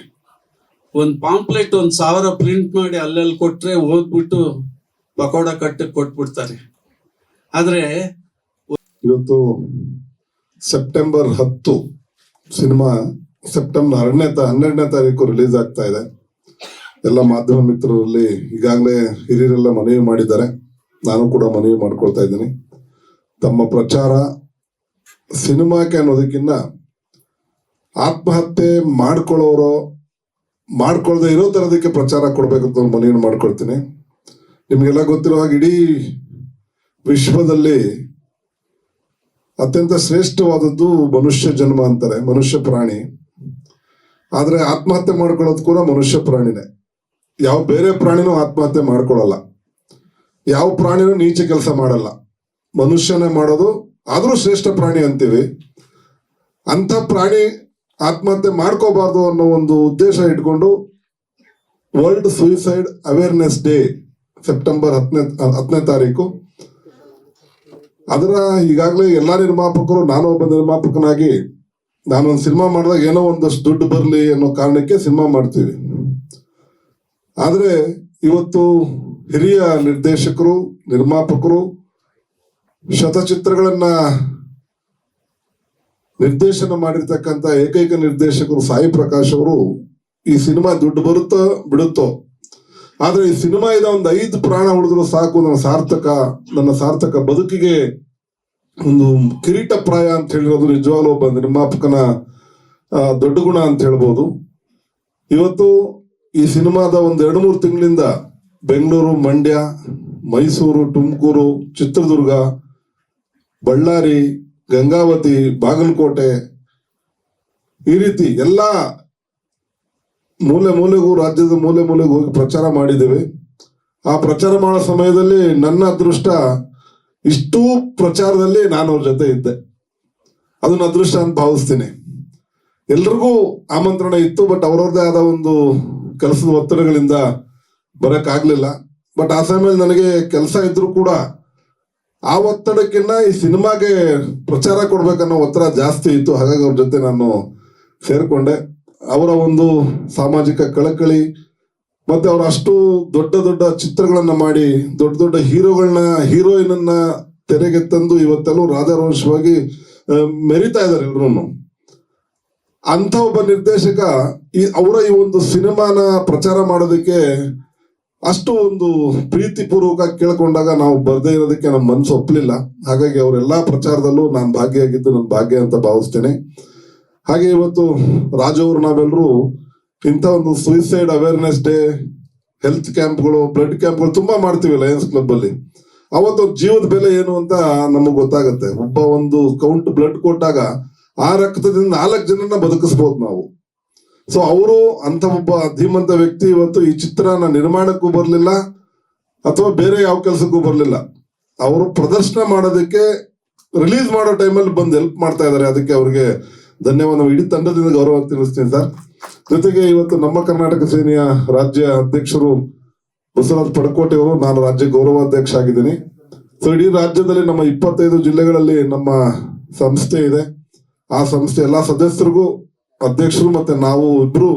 ಒಂದು ಪಾಂಪ್ಲೆಟ್ 1000 ಪ್ರಿಂಟ್ ಮಾಡಿ ಅಲ್ಲಲ್ಲಿ ಕೊಟ್ರೆ ಓದ್ಬಿಟ್ಟು ಪಕೋಡ ಕಟ್ಟಕ್ಕೆ ಕೊಟ್ಬಿಡ್ತಾರೆ. ಆದ್ರೆ ಇವತ್ತು ಸೆಪ್ಟೆಂಬರ್ 10 ಸಿನಿಮಾ ಸೆಪ್ಟೆಂಬರ್ 12ನೇ ತಾರೀಕು ರಿಲೀಸ್ ಆಗ್ತಾ ಇದೆ. ಎಲ್ಲ ಮಾಧ್ಯಮ ಮಿತ್ರರಲ್ಲಿ ಈಗಾಗಲೇ ಹಿರಿಯರೆಲ್ಲ ಮನವಿ ಮಾಡಿದ್ದಾರೆ, ನಾನು ಕೂಡ ಮನವಿ ಮಾಡ್ಕೊಳ್ತಾ ಇದ್ದೀನಿ. ತಮ್ಮ ಪ್ರಚಾರ ಸಿನಿಮಾಕ್ಕೆ ಅನ್ನೋದಕ್ಕಿಂತ ಆತ್ಮಹತ್ಯೆ ಮಾಡ್ಕೊಳ್ಳದೆ ಇರೋ ತರದಕ್ಕೆ ಪ್ರಚಾರ ಕೊಡ್ಬೇಕಂತ ಮನವಿ ಮಾಡ್ಕೊಳ್ತೀನಿ. ನಿಮ್ಗೆಲ್ಲ ಗೊತ್ತಿರೋ ಹಾಗೆ ಇಡೀ ವಿಶ್ವದಲ್ಲಿ ಅತ್ಯಂತ ಶ್ರೇಷ್ಠವಾದದ್ದು ಮನುಷ್ಯ ಜನ್ಮ ಅಂತಾರೆ, ಮನುಷ್ಯ ಪ್ರಾಣಿ. ಆದ್ರೆ ಆತ್ಮಹತ್ಯೆ ಮಾಡ್ಕೊಳ್ಳೋದು ಕೂಡ ಮನುಷ್ಯ ಪ್ರಾಣಿನೇ. ಯಾವ ಬೇರೆ ಪ್ರಾಣಿನೂ ಆತ್ಮಹತ್ಯೆ ಮಾಡ್ಕೊಳ್ಳಲ್ಲ, ಯಾವ ಪ್ರಾಣಿನೂ ನೀಚ ಕೆಲಸ ಮಾಡಲ್ಲ, ಮನುಷ್ಯನೇ ಮಾಡೋದು. ಆದ್ರೂ ಶ್ರೇಷ್ಠ ಪ್ರಾಣಿ ಅಂತೀವಿ. ಅಂತ ಪ್ರಾಣಿ ಆತ್ಮಹತ್ಯೆ ಮಾಡ್ಕೋಬಾರ್ದು ಅನ್ನೋ ಒಂದು ಉದ್ದೇಶ ಇಟ್ಕೊಂಡು world suicide awareness day September 10ನೇ ತಾರೀಕು ಅದರ ಈಗಾಗಲೇ ಎಲ್ಲಾ ನಿರ್ಮಾಪಕರು, ನಾನು ಒಬ್ಬ ನಿರ್ಮಾಪಕನಾಗಿ ನಾನೊಂದು ಸಿನಿಮಾ ಮಾಡಿದಾಗ ಏನೋ ಒಂದಷ್ಟು ದುಡ್ಡು ಬರಲಿ ಅನ್ನೋ ಕಾರಣಕ್ಕೆ ಸಿನಿಮಾ ಮಾಡ್ತೀವಿ. ಆದ್ರೆ ಇವತ್ತು ಹಿರಿಯ ನಿರ್ದೇಶಕರು, ನಿರ್ಮಾಪಕರು, ಶತಚಿತ್ರಗಳನ್ನ ನಿರ್ದೇಶನ ಮಾಡಿರ್ತಕ್ಕಂಥ ಏಕೈಕ ನಿರ್ದೇಶಕರು ಸಾಯಿ ಪ್ರಕಾಶ್ ಅವರು ಈ ಸಿನಿಮಾ ದುಡ್ಡು ಬರುತ್ತೋ ಬಿಡುತ್ತೋ, ಆದ್ರೆ ಈ ಸಿನಿಮಾ ಇದ ಒಂದು 5 ಪ್ರಾಣ ಉಳಿದ್ರು ಸಾಕು, ನನ್ನ ಸಾರ್ಥಕ ಬದುಕಿಗೆ ಒಂದು ಕಿರೀಟಪ್ರಾಯ ಅಂತ ಹೇಳಿರೋದು ನಿಜವಾಗ್ಲೂ ಒಬ್ಬ ನಿರ್ಮಾಪಕನ ದೊಡ್ಡ ಗುಣ ಅಂತ ಹೇಳ್ಬೋದು. ಇವತ್ತು ಈ ಸಿನಿಮಾದ ಒಂದು 2-3 ತಿಂಗಳಿಂದ ಬೆಂಗಳೂರು, ಮಂಡ್ಯ, ಮೈಸೂರು, ತುಮಕೂರು, ಚಿತ್ರದುರ್ಗ, ಬಳ್ಳಾರಿ, ಗಂಗಾವತಿ, ಬಾಗಲಕೋಟೆ, ಈ ರೀತಿ ಎಲ್ಲ ಮೂಲೆಗೂ ರಾಜ್ಯದ ಮೂಲೆಗೂ ಹೋಗಿ ಪ್ರಚಾರ ಮಾಡಿದ್ದೇವೆ. ಆ ಪ್ರಚಾರ ಮಾಡೋ ಸಮಯದಲ್ಲಿ ನನ್ನ ಅದೃಷ್ಟ ಇಷ್ಟೂ ಪ್ರಚಾರದಲ್ಲಿ ನಾನು ಅವ್ರ ಜೊತೆ ಇದ್ದೆ. ಅದನ್ನ ಅದೃಷ್ಟ ಅಂತ ಭಾವಿಸ್ತೀನಿ. ಎಲ್ರಿಗೂ ಆಮಂತ್ರಣ ಇತ್ತು, ಬಟ್ ಅವ್ರವ್ರದೇ ಆದ ಒಂದು ಕೆಲಸದ ಒತ್ತಡಗಳಿಂದ ಬರಕ್ಕಾಗ್ಲಿಲ್ಲ. ಬಟ್ ಆ ಸಮಯದಲ್ಲಿ ನನಗೆ ಕೆಲಸ ಇದ್ರು ಕೂಡ ಆ ಒತ್ತಡಕ್ಕಿಂತ ಈ ಸಿನಿಮಾಗೆ ಪ್ರಚಾರ ಕೊಡ್ಬೇಕನ್ನೋ ಒತ್ತಡ ಜಾಸ್ತಿ ಇತ್ತು. ಹಾಗಾಗಿ ಅವ್ರ ಜೊತೆ ನಾನು ಸೇರ್ಕೊಂಡೆ. ಅವರ ಒಂದು ಸಾಮಾಜಿಕ ಕಳಕಳಿ ಮತ್ತೆ ಅವ್ರ ಅಷ್ಟು ದೊಡ್ಡ ಚಿತ್ರಗಳನ್ನ ಮಾಡಿ ದೊಡ್ಡ ಹೀರೋಯಿನ್ ತೆರೆಗೆ ತಂದು ಇವತ್ತೆಲ್ಲೂ ರಾಜಾರೋಷವಾಗಿ ಮೆರಿತಾ ಇದ್ದಾರೆ ಎಲ್ರು. ಅಂತ ಒಬ್ಬ ನಿರ್ದೇಶಕ ಅವರ ಈ ಒಂದು ಸಿನಿಮಾನ ಪ್ರಚಾರ ಮಾಡೋದಕ್ಕೆ ಅಷ್ಟು ಒಂದು ಪ್ರೀತಿಪೂರ್ವಕ ಕೇಳ್ಕೊಂಡಾಗ ನಾವು ಬರ್ದೇ ಇರೋದಕ್ಕೆ ನಮ್ಮ ಮನಸ್ಸು ಒಪ್ಪಲಿಲ್ಲ. ಹಾಗಾಗಿ ಅವರೆಲ್ಲಾ ಪ್ರಚಾರದಲ್ಲೂ ನಾನು ಭಾಗಿಯಾಗಿದ್ದು ನನ್ನ ಭಾಗ್ಯ ಅಂತ ಭಾವಿಸ್ತೇನೆ. ಹಾಗೆ ಇವತ್ತು ರಾಜು ಅವರು ನಾವೆಲ್ಲರೂ ಇಂಥ ಒಂದು ಸುಯಿಸೈಡ್ ಅವೇರ್ನೆಸ್ ಡೇ, ಹೆಲ್ತ್ ಕ್ಯಾಂಪ್ಗಳು, ಬ್ಲಡ್ ಕ್ಯಾಂಪ್ಗಳು ತುಂಬಾ ಮಾಡ್ತೀವಿ ಲಯನ್ಸ್ ಕ್ಲಬ್ ಅಲ್ಲಿ. ಅವತ್ತು ಜೀವದ ಬೆಲೆ ಏನು ಅಂತ ನಮಗ್ ಗೊತ್ತಾಗುತ್ತೆ. ಒಬ್ಬ ಒಂದು ಕೌಂಟ್ ಬ್ಲಡ್ ಕೊಟ್ಟಾಗ ಆ ರಕ್ತದಿಂದ 4 ಜನರನ್ನ ಬದುಕಿಸ್ಬೋದು ನಾವು. ಸೊ ಅವರು ಅಂತ ಒಬ್ಬ ಧೀಮಂತ ವ್ಯಕ್ತಿ ಇವತ್ತು ಈ ಚಿತ್ರನ ನಿರ್ಮಾಣಕ್ಕೂ ಬರ್ಲಿಲ್ಲ ಅಥವಾ ಬೇರೆ ಯಾವ ಕೆಲಸಕ್ಕೂ ಬರ್ಲಿಲ್ಲ. ಅವರು ಪ್ರದರ್ಶನ ಮಾಡೋದಕ್ಕೆ ರಿಲೀಸ್ ಮಾಡೋ ಟೈಮಲ್ಲಿ ಬಂದು ಹೆಲ್ಪ್ ಮಾಡ್ತಾ ಇದ್ದಾರೆ. ಅದಕ್ಕೆ ಅವ್ರಿಗೆ ಧನ್ಯವಾದ. ನಾವು ಇಡೀ ತಂಡದಿಂದ ಗೌರವ ತಿಳಿಸ್ತೀನಿ ಸರ್. ಜೊತೆಗೆ ಇವತ್ತು ನಮ್ಮ ಕರ್ನಾಟಕ ಸೇನೆಯ ರಾಜ್ಯ ಅಧ್ಯಕ್ಷರು ಬಸವರಾಜ್ ಪಡಕೋಟೆ ಅವರು, ನಾನು ರಾಜ್ಯ ಗೌರವಾಧ್ಯಕ್ಷ ಆಗಿದ್ದೀನಿ. ಸೊ ಇಡೀ ರಾಜ್ಯದಲ್ಲಿ ನಮ್ಮ 25 ಜಿಲ್ಲೆಗಳಲ್ಲಿ ನಮ್ಮ ಸಂಸ್ಥೆ ಇದೆ. ಆ ಸಂಸ್ಥೆ ಎಲ್ಲಾ ಸದಸ್ಯರಿಗೂ ಅಧ್ಯಕ್ಷರು ಮತ್ತೆ ನಾವು ಇಬ್ರು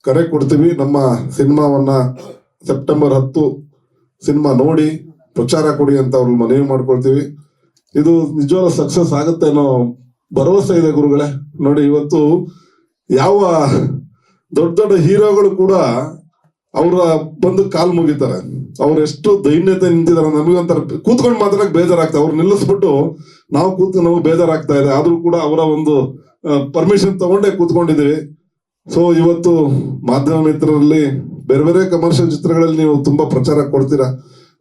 ಕರೆ ಕೊಡ್ತೀವಿ. ನಮ್ಮ ಸಿನಿಮಾವನ್ನ ಸೆಪ್ಟೆಂಬರ್ 10 ಸಿನಿಮಾ ನೋಡಿ ಪ್ರಚಾರ ಕೊಡಿ ಅಂತ ಅವ್ರಿಗೆ ಮನವಿ ಮಾಡ್ಕೊಳ್ತೀವಿ. ಇದು ನಿಜವಾದ ಸಕ್ಸಸ್ ಆಗುತ್ತೆ ಅನ್ನೋ ಭರವಸೆ ಇದೆ ಗುರುಗಳೇ. ನೋಡಿ ಇವತ್ತು ಯಾವ ದೊಡ್ಡ ದೊಡ್ಡ ಹೀರೋಗಳು ಕೂಡ ಅವರ ಬಂದು ಕಾಲ್ ಮುಗಿತಾರೆ. ಅವ್ರು ಎಷ್ಟು ದೈನ್ಯತೆ ನಿಂತಿದ್ದಾರೆ. ನಮಗೊಂಥರ ಕೂತ್ಕೊಂಡು ಮಾತಾಡಕ್ ಬೇಜಾರಾಗ್ತದೆ. ಅವ್ರು ನಿಲ್ಲಿಸ್ಬಿಟ್ಟು ನಾವು ನಮಗೆ ಬೇಜಾರಾಗ್ತಾ ಇದೆ. ಆದ್ರೂ ಕೂಡ ಅವರ ಒಂದು ಪರ್ಮಿಷನ್ ತಗೊಂಡೇ ಕೂತ್ಕೊಂಡಿದ್ದೀವಿ. ಸೊ ಇವತ್ತು ಮಾಧ್ಯಮ ಮಿತ್ರರಲ್ಲಿ ಬೇರೆ ಬೇರೆ ಕಮರ್ಷಿಯಲ್ ಚಿತ್ರಗಳಲ್ಲಿ ನೀವು ತುಂಬಾ ಪ್ರಚಾರ ಕೊಡ್ತೀರಾ.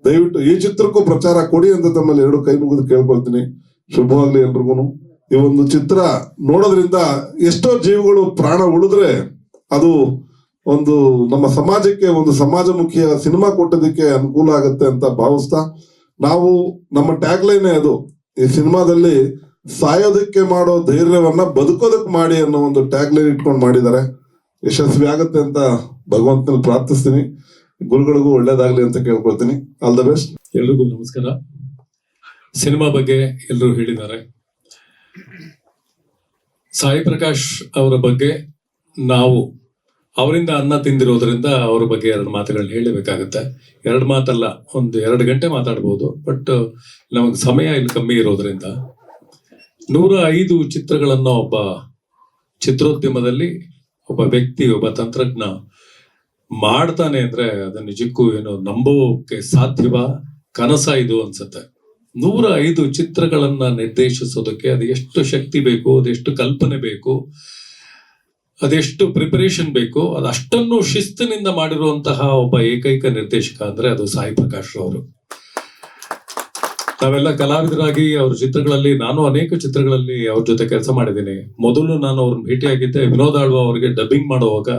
ದಯವಿಟ್ಟು ಈ ಚಿತ್ರಕ್ಕೂ ಪ್ರಚಾರ ಕೊಡಿ ಅಂತ ತಮ್ಮಲ್ಲಿ 2 ಕೈ ಮುಗಿದು ಕೇಳ್ಕೊಳ್ತೀನಿ. ಶುಭವಾಗ್ಲಿ ಎಲ್ರಿಗೂ. ಈ ಒಂದು ಚಿತ್ರ ನೋಡೋದ್ರಿಂದ ಎಷ್ಟೋ ಜೀವಗಳು ಪ್ರಾಣ ಉಳಿದ್ರೆ ಅದು ಒಂದು ನಮ್ಮ ಸಮಾಜಕ್ಕೆ ಒಂದು ಸಮಾಜಮುಖಿಯ ಸಿನಿಮಾ ಕೊಟ್ಟೋದಕ್ಕೆ ಅನುಕೂಲ ಆಗುತ್ತೆ ಅಂತ ಭಾವಿಸ್ತಾ, ನಾವು ನಮ್ಮ ಟ್ಯಾಗ್ ಲೈನೇ ಅದು. ಈ ಸಿನಿಮಾದಲ್ಲಿ ಸಾಯೋದಕ್ಕೆ ಮಾಡೋ ಧೈರ್ಯವನ್ನ ಬದುಕೋದಕ್ಕೆ ಮಾಡಿ ಅನ್ನೋ ಒಂದು ಟ್ಯಾಗ್ ಲೈನ್ ಇಟ್ಕೊಂಡು ಮಾಡಿದ್ದಾರೆ. ಯಶಸ್ವಿ ಆಗುತ್ತೆ ಅಂತ ಭಗವಂತನಲ್ಲಿ ಪ್ರಾರ್ಥಿಸ್ತೀನಿ. ಗುರುಗಳಿಗೂ ಒಳ್ಳೇದಾಗ್ಲಿ ಅಂತ ಕೇಳ್ಕೊಳ್ತೀನಿ. All the best. ಎಲ್ರಿಗೂ ನಮಸ್ಕಾರ. ಸಿನಿಮಾ ಬಗ್ಗೆ ಎಲ್ಲರೂ ಹೇಳಿದ್ದಾರೆ. ಸಾಯಿ ಪ್ರಕಾಶ್ ಅವರ ಬಗ್ಗೆ ನಾವು ಅವರಿಂದ ಅನ್ನ ತಿಂದಿರೋದ್ರಿಂದ ಅವ್ರ ಬಗ್ಗೆ 2 ಮಾತುಗಳನ್ನ ಹೇಳಬೇಕಾಗತ್ತೆ. 2 ಮಾತಲ್ಲ, 1-2 ಗಂಟೆ ಮಾತಾಡ್ಬೋದು. ಬಟ್ ನಮಗೆ ಸಮಯ ಇಲ್ಲಿ ಕಮ್ಮಿ ಇರೋದ್ರಿಂದ 105 ಚಿತ್ರಗಳನ್ನ ಒಬ್ಬ ಚಿತ್ರೋದ್ಯಮದಲ್ಲಿ ಒಬ್ಬ ವ್ಯಕ್ತಿ, ಒಬ್ಬ ತಂತ್ರಜ್ಞ ಮಾಡ್ತಾನೆ ಅಂದ್ರೆ ಅದು ನಿಜಕ್ಕೂ ಏನು ನಂಬೋಕೆ ಸಾಧ್ಯವಾ, ಕನಸ ಇದು ಅನ್ಸುತ್ತೆ. 105 ಚಿತ್ರಗಳನ್ನ ನಿರ್ದೇಶಿಸೋದಕ್ಕೆ ಅದು ಎಷ್ಟು ಶಕ್ತಿ ಬೇಕು, ಅದೆಷ್ಟು ಕಲ್ಪನೆ ಬೇಕು, ಅದೆಷ್ಟು ಪ್ರಿಪರೇಷನ್ ಬೇಕು, ಅದಷ್ಟನ್ನು ಶಿಸ್ತಿನಿಂದ ಮಾಡಿರುವಂತಹ ಒಬ್ಬ ಏಕೈಕ ನಿರ್ದೇಶಕ ಅಂದ್ರೆ ಅದು ಸಾಯಿ ಪ್ರಕಾಶ್ ಅವರು. ನಾವೆಲ್ಲ ಕಲಾವಿದರಾಗಿ ಅವ್ರ ಚಿತ್ರಗಳಲ್ಲಿ, ನಾನು ಅನೇಕ ಚಿತ್ರಗಳಲ್ಲಿ ಅವ್ರ ಜೊತೆ ಕೆಲಸ ಮಾಡಿದ್ದೀನಿ. ಮೊದಲು ನಾನು ಅವ್ರನ್ನ ಭೇಟಿಯಾಗಿದ್ದೆ ವಿನೋದ್ ಆಳ್ವ ಅವರಿಗೆ ಡಬ್ಬಿಂಗ್ ಮಾಡುವಾಗ.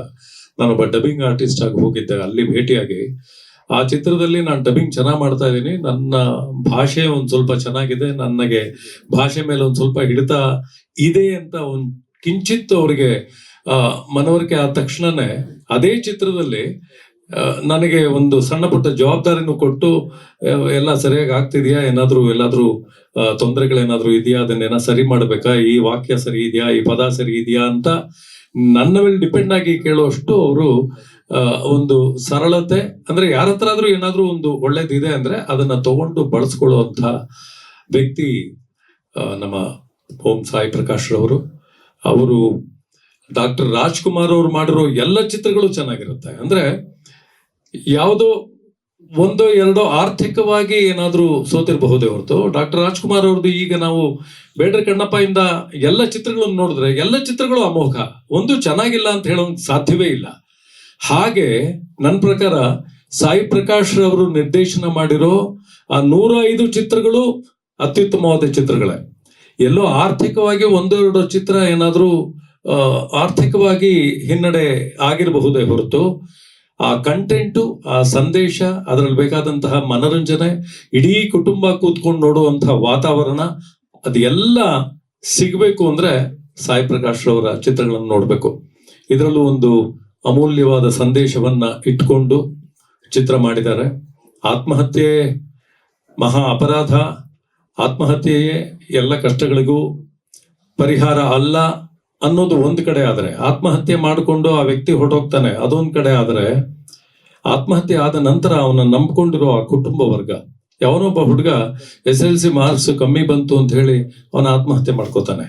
ನಾನೊಬ್ಬ ಡಬ್ಬಿಂಗ್ ಆರ್ಟಿಸ್ಟ್ ಆಗಿ ಹೋಗಿದ್ದೆ, ಅಲ್ಲಿ ಭೇಟಿಯಾಗಿ ಆ ಚಿತ್ರದಲ್ಲಿ ನಾನು ಡಬ್ಬಿಂಗ್ ಚೆನ್ನಾಗಿ ಮಾಡ್ತಾ ಇದ್ದೀನಿ, ನನ್ನ ಭಾಷೆ ಒಂದ್ ಸ್ವಲ್ಪ ಚೆನ್ನಾಗಿದೆ, ನನಗೆ ಭಾಷೆ ಮೇಲೆ ಒಂದ್ ಸ್ವಲ್ಪ ಹಿಡಿತ ಇದೆ ಅಂತ ಒಂದ್ ಕಿಂಚಿತ್ ಅವರಿಗೆ ಮನವರಿಕೆ ಆದ ತಕ್ಷಣನೇ ಅದೇ ಚಿತ್ರದಲ್ಲಿ ನನಗೆ ಒಂದು ಸಣ್ಣ ಪುಟ್ಟ ಜವಾಬ್ದಾರಿನೂ ಕೊಟ್ಟು, ಎಲ್ಲ ಸರಿಯಾಗಿ ಆಗ್ತಿದ್ಯಾ, ಎಲ್ಲಾದ್ರೂ ತೊಂದರೆಗಳೇನಾದ್ರೂ ಇದೆಯಾ, ಅದನ್ನೇನ ಸರಿ ಮಾಡ್ಬೇಕಾ, ಈ ವಾಕ್ಯ ಸರಿ ಇದೆಯಾ, ಈ ಪದ ಸರಿ ಇದೆಯಾ ಅಂತ ನನ್ನ ಮೇಲೆ ಡಿಪೆಂಡ್ ಆಗಿ ಕೇಳುವಷ್ಟು ಅವರು ಒಂದು ಸರಳತೆ, ಅಂದ್ರೆ ಯಾರ ಹತ್ರ ಆದ್ರೂ ಏನಾದ್ರೂ ಒಂದು ಒಳ್ಳೇದಿದೆ ಅಂದ್ರೆ ಅದನ್ನ ತಗೊಂಡು ಬಳಸ್ಕೊಳ್ಳುವಂತ ವ್ಯಕ್ತಿ ನಮ್ಮ ಓಂ ಸಾಯಿ ಪ್ರಕಾಶ್ ರವರು. ಅವರು ಡಾಕ್ಟರ್ ರಾಜ್ಕುಮಾರ್ ಅವರು ಮಾಡಿರೋ ಎಲ್ಲ ಚಿತ್ರಗಳು ಚೆನ್ನಾಗಿರುತ್ತೆ. ಅಂದ್ರೆ ಯಾವುದೋ 1-2 ಆರ್ಥಿಕವಾಗಿ ಏನಾದ್ರೂ ಸೋತಿರಬಹುದೇ ಹೊರತು ಡಾಕ್ಟರ್ ರಾಜ್ಕುಮಾರ್ ಅವ್ರದ್ದು ಈಗ ನಾವು ಬೇಡ್ರ ಕಣ್ಣಪ್ಪ ಇಂದ ಎಲ್ಲ ಚಿತ್ರಗಳನ್ನು ನೋಡಿದ್ರೆ ಎಲ್ಲ ಚಿತ್ರಗಳು ಅಮೋಘ, ಒಂದು ಚೆನ್ನಾಗಿಲ್ಲ ಅಂತ ಹೇಳೋಕ್ ಸಾಧ್ಯವೇ ಇಲ್ಲ. ಹಾಗೆ ನನ್ನ ಪ್ರಕಾರ ಸಾಯಿ ಪ್ರಕಾಶ್ ಅವರು ನಿರ್ದೇಶನ ಮಾಡಿರೋ ಆ 105 ಚಿತ್ರಗಳು ಅತ್ಯುತ್ತಮವಾದ ಚಿತ್ರಗಳೇ. ಎಲ್ಲೋ ಆರ್ಥಿಕವಾಗಿ 1-2 ಚಿತ್ರ ಏನಾದ್ರೂ ಆರ್ಥಿಕವಾಗಿ ಹಿನ್ನಡೆ ಆಗಿರಬಹುದೇ ಹೊರತು ಆ ಕಂಟೆಂಟು, ಆ ಸಂದೇಶ, ಅದರಲ್ಲಿ ಬೇಕಾದಂತಹ ಮನರಂಜನೆ, ಇಡೀ ಕುಟುಂಬ ಕೂತ್ಕೊಂಡು ನೋಡುವಂತಹ ವಾತಾವರಣ, ಅದೆಲ್ಲ ಸಿಗಬೇಕು ಅಂದ್ರೆ ಸಾಯಿ ಪ್ರಕಾಶ್ ಅವರ ಚಿತ್ರಗಳನ್ನು ನೋಡ್ಬೇಕು. ಇದರಲ್ಲೂ ಒಂದು ಅಮೂಲ್ಯವಾದ ಸಂದೇಶವನ್ನ ಇಟ್ಕೊಂಡು ಚಿತ್ರ ಮಾಡಿದ್ದಾರೆ. ಆತ್ಮಹತ್ಯೆ ಮಹಾ ಅಪರಾಧ, ಆತ್ಮಹತ್ಯೆಯೇ ಎಲ್ಲ ಕಷ್ಟಗಳಿಗೂ ಪರಿಹಾರ ಅಲ್ಲ ಅನ್ನೋದು ಒಂದ್ ಕಡೆ ಆದ್ರೆ, ಆತ್ಮಹತ್ಯೆ ಮಾಡಿಕೊಂಡು ಆ ವ್ಯಕ್ತಿ ಹೊರಟೋಗ್ತಾನೆ ಅದೊಂದ್ ಕಡೆ ಆದ್ರೆ, ಆತ್ಮಹತ್ಯೆ ಆದ ನಂತರ ಅವನ ನಂಬ್ಕೊಂಡಿರೋ ಆ ಕುಟುಂಬ ವರ್ಗ, ಯಾವನೊಬ್ಬ ಹುಡುಗ SSLC ಮಾರ್ಕ್ಸ್ ಕಮ್ಮಿ ಬಂತು ಅಂತ ಹೇಳಿ ಅವನ ಆತ್ಮಹತ್ಯೆ ಮಾಡ್ಕೋತಾನೆ.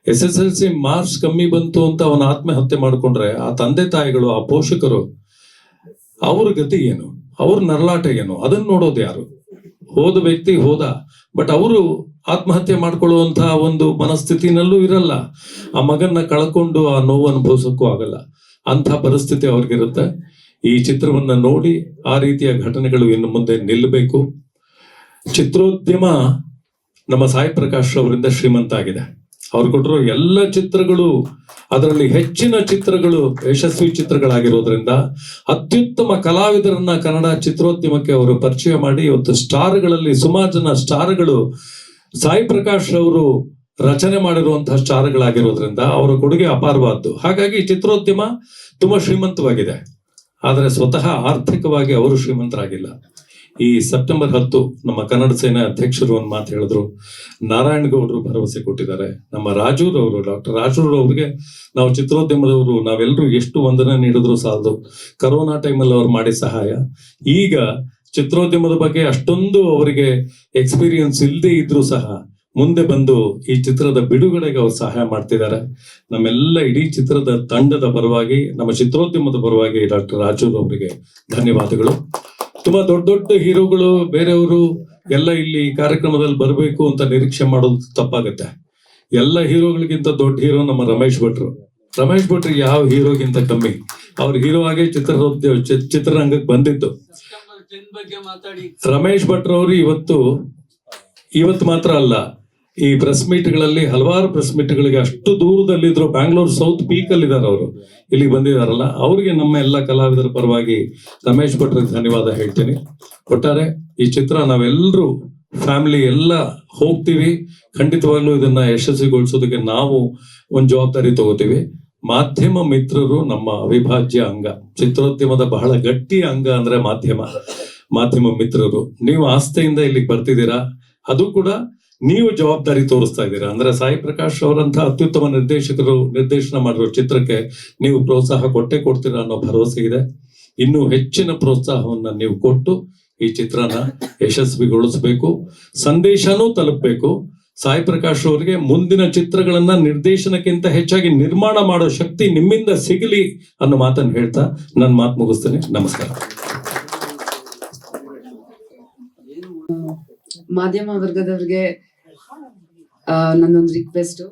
SSLC ಮಾರ್ಕ್ಸ್ ಕಮ್ಮಿ ಬಂತು ಅಂತ ಅವನ ಆತ್ಮಹತ್ಯೆ ಮಾಡ್ಕೊಂಡ್ರೆ ಆ ತಂದೆ ತಾಯಿಗಳು, ಆ ಪೋಷಕರು, ಅವ್ರ ಗತಿ ಏನು? ಅವ್ರ ನರಳಾಟ ಏನು ಅದನ್ನ ನೋಡೋದು ಯಾರು? ಹೋದ ವ್ಯಕ್ತಿ ಹೋದ, ಬಟ್ ಅವರು ಆತ್ಮಹತ್ಯೆ ಮಾಡ್ಕೊಳ್ಳುವಂತಹ ಒಂದು ಮನಸ್ಥಿತಿನಲ್ಲೂ ಇರಲ್ಲ. ಆ ಮಗನ್ನ ಕಳ್ಕೊಂಡು ಆ ನೋವು ಅನುಭವಿಸೋಕ್ಕೂ ಆಗಲ್ಲ. ಅಂಥ ಪರಿಸ್ಥಿತಿ ಅವ್ರಿಗಿರುತ್ತೆ. ಈ ಚಿತ್ರವನ್ನ ನೋಡಿ ಆ ರೀತಿಯ ಘಟನೆಗಳು ಇನ್ನು ಮುಂದೆ ನಿಲ್ಲಬೇಕು. ಚಿತ್ರೋದ್ಯಮ ನಮ್ಮ ಸಾಯಿ ಪ್ರಕಾಶ್ ಅವರಿಂದ ಶ್ರೀಮಂತ ಆಗಿದೆ. ಅವ್ರು ಕೊಟ್ಟಿರೋ ಎಲ್ಲ ಚಿತ್ರಗಳು, ಅದರಲ್ಲಿ ಹೆಚ್ಚಿನ ಚಿತ್ರಗಳು ಯಶಸ್ವಿ ಚಿತ್ರಗಳಾಗಿರೋದ್ರಿಂದ ಅತ್ಯುತ್ತಮ ಕಲಾವಿದರನ್ನ ಕನ್ನಡ ಚಿತ್ರೋದ್ಯಮಕ್ಕೆ ಅವರು ಪರಿಚಯ ಮಾಡಿ ಇವತ್ತು ಸ್ಟಾರ್ಗಳಲ್ಲಿ ಸುಮಾರು ಜನ ಸ್ಟಾರ್ಗಳು ಸಾಯಿ ಪ್ರಕಾಶ್ ಅವರು ರಚನೆ ಮಾಡಿರುವಂತಹ ಸ್ಟಾರ್ಗಳಾಗಿರೋದ್ರಿಂದ ಅವರ ಕೊಡುಗೆ ಅಪಾರವಾದ್ದು. ಹಾಗಾಗಿ ಚಿತ್ರೋದ್ಯಮ ತುಂಬಾ ಶ್ರೀಮಂತವಾಗಿದೆ. ಆದರೆ ಸ್ವತಃ ಆರ್ಥಿಕವಾಗಿ ಅವರು ಶ್ರೀಮಂತರಾಗಿಲ್ಲ. ಈ ಸೆಪ್ಟೆಂಬರ್ 10 ನಮ್ಮ ಕನ್ನಡ ಸೇನೆ ಅಧ್ಯಕ್ಷರು ಒಂದು ಮಾತು ಹೇಳಿದ್ರು, ನಾರಾಯಣಗೌಡರು ಭರವಸೆ ಕೊಟ್ಟಿದ್ದಾರೆ. ನಮ್ಮ ರಾಜೂರವರು, ಡಾಕ್ಟರ್ ರಾಜೂರವ್ರಿಗೆ ನಾವು ಚಿತ್ರೋದ್ಯಮದವರು ನಾವೆಲ್ಲರೂ ಎಷ್ಟು ವಂದನೆ ನೀಡಿದ್ರು ಸಾಲದು. ಕರೋನಾ ಟೈಮಲ್ಲಿ ಅವ್ರು ಮಾಡಿದ ಸಹಾಯ. ಈಗ ಚಿತ್ರೋದ್ಯಮದ ಬಗ್ಗೆ ಅಷ್ಟೊಂದು ಅವರಿಗೆ ಎಕ್ಸ್ಪೀರಿಯನ್ಸ್ ಇಲ್ಲದೆ ಇದ್ರೂ ಸಹ ಮುಂದೆ ಬಂದು ಈ ಚಿತ್ರದ ಬಿಡುಗಡೆಗೆ ಅವ್ರು ಸಹಾಯ ಮಾಡ್ತಿದ್ದಾರೆ. ನಮ್ಮೆಲ್ಲ ಇಡೀ ಚಿತ್ರದ ತಂಡದ ಪರವಾಗಿ, ನಮ್ಮ ಚಿತ್ರೋದ್ಯಮದ ಪರವಾಗಿ ಡಾಕ್ಟರ್ ರಾಜೂರ್ ಅವರಿಗೆ ಧನ್ಯವಾದಗಳು. ತುಂಬಾ ದೊಡ್ಡ ದೊಡ್ಡ ಹೀರೋಗಳು ಬೇರೆಯವರು ಎಲ್ಲ ಇಲ್ಲಿ ಕಾರ್ಯಕ್ರಮದಲ್ಲಿ ಬರಬೇಕು ಅಂತ ನಿರೀಕ್ಷೆ ಮಾಡೋದು ತಪ್ಪಾಗತ್ತೆ. ಎಲ್ಲ ಹೀರೋಗಳಿಗಿಂತ ದೊಡ್ಡ ಹೀರೋ ನಮ್ಮ ರಮೇಶ್ ಭಟ್ರು. ರಮೇಶ್ ಭಟ್ರು ಯಾವ ಹೀರೋಗಿಂತ ಕಮ್ಮಿ. ಅವ್ರ ಹೀರೋ ಆಗಿ ಚಿತ್ರರಂಗಕ್ಕೆ ಬಂದಿದ್ದು. ರಮೇಶ್ ಭಟ್ರವರು ಇವತ್ತು ಮಾತ್ರ ಅಲ್ಲ, ಈ ಪ್ರೆಸ್ ಮೀಟ್ಗಳಲ್ಲಿ ಹಲವಾರು ಪ್ರೆಸ್ ಮೀಟ್ಗಳಿಗೆ ಅಷ್ಟು ದೂರದಲ್ಲಿದ್ರು. ಬ್ಯಾಂಗ್ಳೂರ್ ಸೌತ್ ಪೀಕ್ ಅಲ್ಲಿ ಇದ್ದಾರೆ ಅವರು, ಇಲ್ಲಿಗೆ ಬಂದಿದಾರಲ್ಲ, ಅವರಿಗೆ ನಮ್ಮ ಎಲ್ಲ ಕಲಾವಿದರ ಪರವಾಗಿ ರಮೇಶ್ ಭಟ್ರಿಗೆ ಧನ್ಯವಾದ ಹೇಳ್ತೀನಿ. ಒಟ್ಟಾರೆ ಈ ಚಿತ್ರ ನಾವೆಲ್ಲರೂ ಫ್ಯಾಮಿಲಿ ಎಲ್ಲ ಹೋಗ್ತೀವಿ. ಖಂಡಿತವಾಗ್ಲೂ ಇದನ್ನ ಯಶಸ್ವಿಗೊಳಿಸೋದಕ್ಕೆ ನಾವು ಒಂದು ಜವಾಬ್ದಾರಿ ತಗೋತೀವಿ. ಮಾಧ್ಯಮ ಮಿತ್ರರು ನಮ್ಮ ಅವಿಭಾಜ್ಯ ಅಂಗ. ಚಿತ್ರೋದ್ಯಮದ ಬಹಳ ಗಟ್ಟಿ ಅಂಗ ಅಂದ್ರೆ ಮಾಧ್ಯಮ ಮಿತ್ರರು. ನೀವು ಆಸ್ಥೆಯಿಂದ ಇಲ್ಲಿಗೆ ಬರ್ತಿದ್ದೀರಾ, ಅದು ಕೂಡ ನೀವು ಜವಾಬ್ದಾರಿ ತೋರಿಸ್ತಾ ಇದ್ದೀರಾ. ಅಂದ್ರೆ ಸಾಯಿ ಪ್ರಕಾಶ್ ಅವರಂತ ಅತ್ಯುತ್ತಮ ನಿರ್ದೇಶಕರು ನಿರ್ದೇಶನ ಮಾಡಿರೋ ಚಿತ್ರಕ್ಕೆ ನೀವು ಪ್ರೋತ್ಸಾಹ ಕೊಡ್ತೀರಾ ಅನ್ನೋ ಭರವಸೆ ಇದೆ. ಇನ್ನೂ ಹೆಚ್ಚಿನ ಪ್ರೋತ್ಸಾಹವನ್ನ ನೀವು ಕೊಟ್ಟು ಈ ಚಿತ್ರನ ಯಶಸ್ವಿಗೊಳಿಸಬೇಕು, ಸಂದೇಶನೂ ತಲುಪಬೇಕು. ಸಾಯಿ ಪ್ರಕಾಶ್ ಅವರಿಗೆ ಮುಂದಿನ ಚಿತ್ರಗಳನ್ನ ನಿರ್ದೇಶನಕ್ಕಿಂತ ಹೆಚ್ಚಾಗಿ ನಿರ್ಮಾಣ ಮಾಡೋ ಶಕ್ತಿ ನಿಮ್ಮಿಂದ ಸಿಗಲಿ ಅನ್ನೋ ಮಾತನ್ನು ಹೇಳ್ತಾ ನನ್ನ ಮಾತು ಮುಗಿಸ್ತೇನೆ. ನಮಸ್ಕಾರ. ಮಾಧ್ಯಮ ವರ್ಗದವ್ರಿಗೆ ನನ್ನೊಂದು ರಿಕ್ವೆಸ್ಟ್,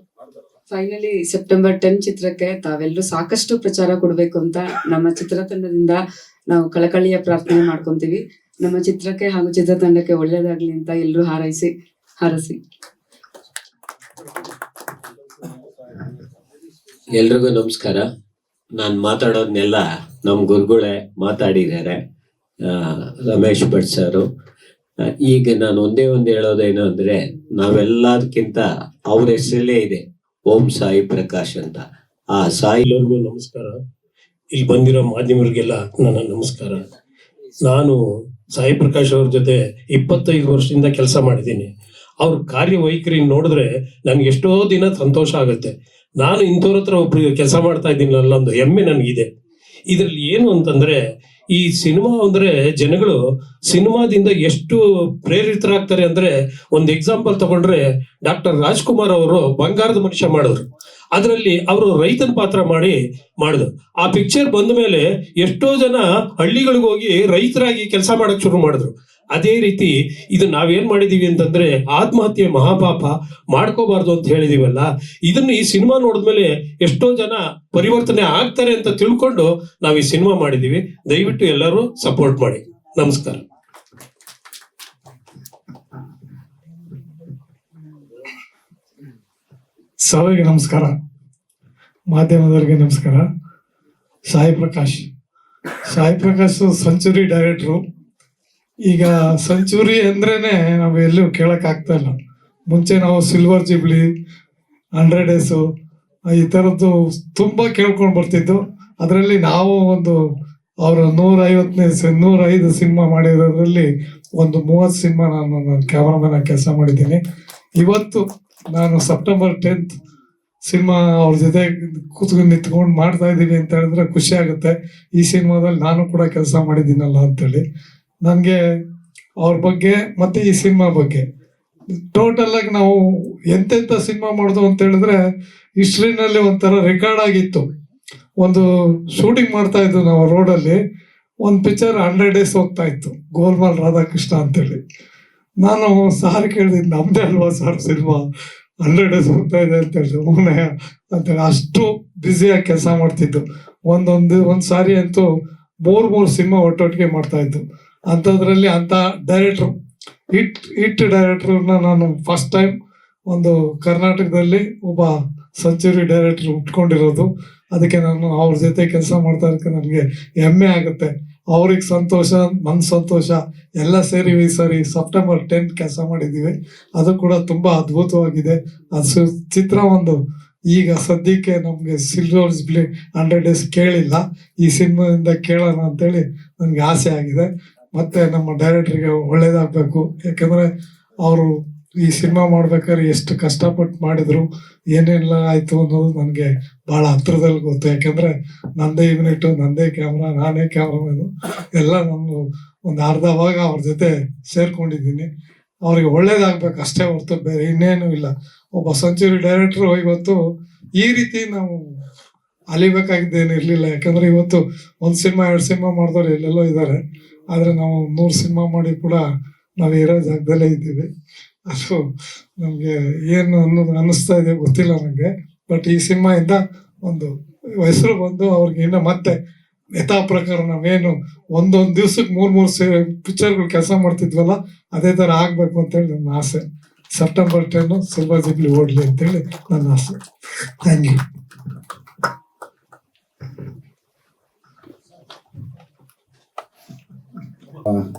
ಫೈನಲಿ ಸೆಪ್ಟೆಂಬರ್ 10 ಚಿತ್ರಕ್ಕೆ ತಾವೆಲ್ಲರೂ ಸಾಕಷ್ಟು ಪ್ರಚಾರ ಕೊಡಬೇಕು ಅಂತ ನಮ್ಮ ಚಿತ್ರತಂಡದಿಂದ ನಾವು ಕಳಕಳಿಯ ಪ್ರಾರ್ಥನೆ ಮಾಡ್ಕೊಂತೀವಿ. ನಮ್ಮ ಚಿತ್ರಕ್ಕೆ ಹಾಗೂ ಚಿತ್ರತಂಡಕ್ಕೆ ಒಳ್ಳೇದಾಗ್ಲಿ ಅಂತ ಎಲ್ಲರೂ ಹಾರೈಸಿ. ಎಲ್ರಿಗೂ ನಮಸ್ಕಾರ. ನಾನು ಮಾತಾಡೋದನ್ನೆಲ್ಲ ನಮ್ಮ ಗುರುಗಳೇ ಮಾತಾಡಿದ್ದಾರೆ, ರಮೇಶ್ ಭಟ್ ಸರು. ಈಗ ನಾನು ಒಂದೇ ಹೇಳೋದೇನು ಅಂದ್ರೆ, ನಾವೆಲ್ಲದಕ್ಕಿಂತ ಅವ್ರ ಹೆಸರಲ್ಲೇ ಇದೆ ಓಂ ಸಾಯಿ ಪ್ರಕಾಶ್ ಅಂತ. ಆ ಸಾಯಿ. ಎಲ್ಲರಿಗೂ ನಮಸ್ಕಾರ. ಇಲ್ಲಿ ಬಂದಿರೋ ಮಾಧ್ಯಮರಿಗೆಲ್ಲ ನನ್ನ ನಮಸ್ಕಾರ. ನಾನು ಸಾಯಿ ಪ್ರಕಾಶ್ ಅವ್ರ ಜೊತೆ 25 ವರ್ಷದಿಂದ ಕೆಲಸ ಮಾಡಿದ್ದೀನಿ. ಅವ್ರ ಕಾರ್ಯವೈಖರಿ ನೋಡಿದ್ರೆ ನನ್ಗೆ ಎಷ್ಟೋ ದಿನ ಸಂತೋಷ ಆಗುತ್ತೆ. ನಾನು ಇಂಥವ್ರ ಹತ್ರ ಒಬ್ರು ಕೆಲಸ ಮಾಡ್ತಾ ಇದ್ದೀನಲ್ಲ, ಒಂದು ಹೆಮ್ಮೆ ನನಗಿದೆ. ಇದರಲ್ಲಿ ಏನು ಅಂತಂದ್ರೆ, ಈ ಸಿನಿಮಾ ಅಂದ್ರೆ ಜನಗಳು ಸಿನಿಮಾದಿಂದ ಎಷ್ಟು ಪ್ರೇರಿತರಾಗ್ತಾರೆ ಅಂದ್ರೆ, ಒಂದು ಎಕ್ಸಾಂಪಲ್ ತಗೊಂಡ್ರೆ ಡಾಕ್ಟರ್ ರಾಜ್ಕುಮಾರ್ ಅವರು ಬಂಗಾರದ ಮನುಷ್ಯ ಮಾಡಿದ್ರು. ಅದರಲ್ಲಿ ಅವರು ರೈತನ ಪಾತ್ರ ಮಾಡಿದ್ರು. ಆ ಪಿಕ್ಚರ್ ಬಂದ ಮೇಲೆ ಎಷ್ಟೋ ಜನ ಹಳ್ಳಿಗಳಿಗೆ ಹೋಗಿ ರೈತರಾಗಿ ಕೆಲಸ ಮಾಡಕ್ ಶುರು ಮಾಡಿದ್ರು. ಅದೇ ರೀತಿ ಇದು ನಾವೇನ್ ಮಾಡಿದೀವಿ ಅಂತಂದ್ರೆ, ಆತ್ಮಹತ್ಯೆ ಮಹಾಪಾಪ ಮಾಡ್ಕೋಬಾರ್ದು ಅಂತ ಹೇಳಿದೀವಲ್ಲ, ಇದನ್ನ ಈ ಸಿನಿಮಾ ನೋಡಿದ್ಮೇಲೆ ಎಷ್ಟೋ ಜನ ಪರಿವರ್ತನೆ ಆಗ್ತಾರೆ ಅಂತ ತಿಳ್ಕೊಂಡು ನಾವು ಈ ಸಿನಿಮಾ ಮಾಡಿದೀವಿ. ದಯವಿಟ್ಟು ಎಲ್ಲರೂ ಸಪೋರ್ಟ್ ಮಾಡಿ. ನಮಸ್ಕಾರ. ಸಭೆಗೆ ನಮಸ್ಕಾರ, ಮಾಧ್ಯಮದವರಿಗೆ ನಮಸ್ಕಾರ. ಸಾಯಿ ಪ್ರಕಾಶ್ ಸೆಂಚುರಿ ಡೈರೆಕ್ಟ್ರು. ಈಗ ಸೆಂಚುರಿ ಅಂದ್ರೇನೆ ನಾವು ಎಲ್ಲೂ ಕೇಳಕ್ ಆಗ್ತಾ ಇಲ್ಲ. ಮುಂಚೆ ನಾವು ಸಿಲ್ವರ್ ಜುಬ್ಲಿ, 100 days ಈ ಥರದ್ದು ತುಂಬ ಕೇಳ್ಕೊಂಡು ಬರ್ತಿದ್ದು. ಅದರಲ್ಲಿ ನಾವು ಅವರ 105 ಸಿನಿಮಾ ಮಾಡಿರೋದ್ರಲ್ಲಿ ಒಂದು 30 ಸಿನಿಮಾ ನಾನು ಕ್ಯಾಮ್ರಾಮನ್ ಆಗಿ ಕೆಲಸ ಮಾಡಿದ್ದೀನಿ. ಇವತ್ತು ನಾನು ಸೆಪ್ಟೆಂಬರ್ 10 ಸಿನಿಮಾ ಅವ್ರ ಜೊತೆ ಕೂತ್ಕೊಂಡು ನಿಂತ್ಕೊಂಡು ಮಾಡ್ತಾ ಇದ್ದೀನಿ ಅಂತ ಹೇಳಿದ್ರೆ ಖುಷಿ ಆಗುತ್ತೆ. ಈ ಸಿನಿಮಾದಲ್ಲಿ ನಾನು ಕೂಡ ಕೆಲಸ ಮಾಡಿದ್ದೀನಲ್ಲ ಅಂತೇಳಿ ನನಗೆ ಅವ್ರ ಬಗ್ಗೆ ಮತ್ತೆ ಈ ಸಿನಿಮಾ ಬಗ್ಗೆ ಟೋಟಲ್ ಆಗಿ ನಾವು ಎಂತೆಂಥ ಸಿನಿಮಾ ಮಾಡೋದು ಅಂತ ಹೇಳಿದ್ರೆ ಹಿಸ್ಟ್ರಿನಲ್ಲಿ ಒಂಥರ ರೆಕಾರ್ಡ್ ಆಗಿತ್ತು. ಒಂದು ಶೂಟಿಂಗ್ ಮಾಡ್ತಾ ಇದ್ವು ನಾವು ರೋಡಲ್ಲಿ. ಒಂದು ಪಿಕ್ಚರ್ 100 days ಹೋಗ್ತಾ ಇತ್ತು, ಗೋಲ್ಮಾಲ್ ರಾಧಾಕೃಷ್ಣ ಅಂತೇಳಿ. ನಾನು ಸಾರ್ ಕೇಳಿದ್ ನಮ್ದೇ ಅಲ್ವಾ ಸರ್ ಸಿನಿಮಾ 100 days ಹೋಗ್ತಾ ಇದೆ ಅಂತ ಹೇಳಿದ್ರು. ಹೂನೇ ಅಂತೇಳಿ ಅಷ್ಟು ಬ್ಯುಸಿಯಾಗಿ ಕೆಲಸ ಮಾಡ್ತಿದ್ದು. ಒಂದು ಸಾರಿ ಅಂತೂ 3 ಸಿನಿಮಾ ಒಟ್ಟೊಟ್ಟಿಗೆ ಮಾಡ್ತಾ ಇದ್ದು. ಅಂಥದ್ರಲ್ಲಿ ಅಂತ ಡೈರೆಕ್ಟ್ರು ಹಿಟ್ ಡೈರೆಕ್ಟ್ರನ್ನ ನಾನು ಫಸ್ಟ್ ಟೈಮ್ ಒಂದು ಕರ್ನಾಟಕದಲ್ಲಿ ಒಬ್ಬ ಸೆಂಚುರಿ ಡೈರೆಕ್ಟರ್ ಉಟ್ಕೊಂಡಿರೋದು. ಅದಕ್ಕೆ ನಾನು ಅವ್ರ ಜೊತೆ ಕೆಲಸ ಮಾಡ್ತಾ ಇರೋಕ್ಕೆ ನನಗೆ ಹೆಮ್ಮೆ ಆಗುತ್ತೆ. ಅವ್ರಿಗೆ ಸಂತೋಷ, ನನ್ನ ಸಂತೋಷ ಎಲ್ಲ ಸೇರಿ ಈ ಸರಿ September 10 ಕೆಲಸ ಮಾಡಿದ್ದೀವಿ. ಅದು ಕೂಡ ತುಂಬ ಅದ್ಭುತವಾಗಿದೆ. ಅದು ಚಿತ್ರ ಒಂದು ಈಗ ಸದ್ಯಕ್ಕೆ ನಮಗೆ ಸಿಲ್ವರ್ ಜುಬ್ಲಿ 100 days ಕೇಳಿಲ್ಲ, ಈ ಸಿನಿಮಾದಿಂದ ಕೇಳೋಣ ಅಂತೇಳಿ ನನಗೆ ಆಸೆ ಆಗಿದೆ. ಮತ್ತು ನಮ್ಮ ಡೈರೆಕ್ಟ್ರಿಗೆ ಒಳ್ಳೇದಾಗಬೇಕು. ಯಾಕೆಂದರೆ ಅವರು ಈ ಸಿನಿಮಾ ಮಾಡ್ಬೇಕಾದ್ರೆ ಎಷ್ಟು ಕಷ್ಟಪಟ್ಟು ಮಾಡಿದ್ರು, ಏನೆಲ್ಲ ಆಯಿತು ಅನ್ನೋದು ನನಗೆ ಭಾಳ ಹತ್ರದಲ್ಲಿ ಗೊತ್ತು. ಯಾಕೆಂದರೆ ನಂದೇ ಯೂನಿಟು, ನಂದೇ ಕ್ಯಾಮ್ರಾ, ನಾನೇ ಕ್ಯಾಮ್ರಾಮನ್ನು ಎಲ್ಲ ನಾನು ಒಂದು ಅರ್ಧ ಭಾಗ ಅವ್ರ ಜೊತೆ ಸೇರ್ಕೊಂಡಿದ್ದೀನಿ. ಅವ್ರಿಗೆ ಒಳ್ಳೇದಾಗಬೇಕು ಅಷ್ಟೇ ಹೊರತು ಬೇರೆ ಇನ್ನೇನು ಇಲ್ಲ. ಒಬ್ಬ ಸೆಂಚುರಿ ಡೈರೆಕ್ಟ್ರು ಇವತ್ತು ಈ ರೀತಿ ನಾವು ಅಲಿಬೇಕಾಗಿದ್ದೇನು ಇರಲಿಲ್ಲ. ಯಾಕಂದರೆ ಇವತ್ತು 1 ಸಿನಿಮಾ 2 ಸಿನಿಮಾ ಮಾಡಿದವ್ರು ಎಲ್ಲೆಲ್ಲೋ ಇದ್ದಾರೆ. ಆದರೆ ನಾವು 100 ಸಿನಿಮಾ ಮಾಡಿ ಕೂಡ ನಾವು ಇರೋ ಜಾಗದಲ್ಲೇ ಇದ್ದೀವಿ. ಅದು ನಮಗೆ ಏನು ಅನ್ನಿಸ್ತಾ ಇದೆ ಗೊತ್ತಿಲ್ಲ ನನಗೆ. ಬಟ್ ಈ ಸಿನಿಮಾಯಿಂದ ಒಂದು ಹೆಸರು ಬಂದು ಅವ್ರಿಗೆ ಇನ್ನು ಮತ್ತೆ ಯಥಾ ಪ್ರಕಾರ ನಾವೇನು ಒಂದೊಂದು ದಿವ್ಸಕ್ಕೆ 3 ಪಿಕ್ಚರ್ಗಳು ಕೆಲಸ ಮಾಡ್ತಿದ್ವಲ್ಲ, ಅದೇ ಥರ ಆಗಬೇಕು ಅಂತೇಳಿ ನನ್ನ ಆಸೆ. September 10 ಸಿಲ್ವರ್ ಜುಬ್ಲಿ ಓಡಲಿ ಅಂತೇಳಿ ನನ್ನ ಆಸೆ. Thank you.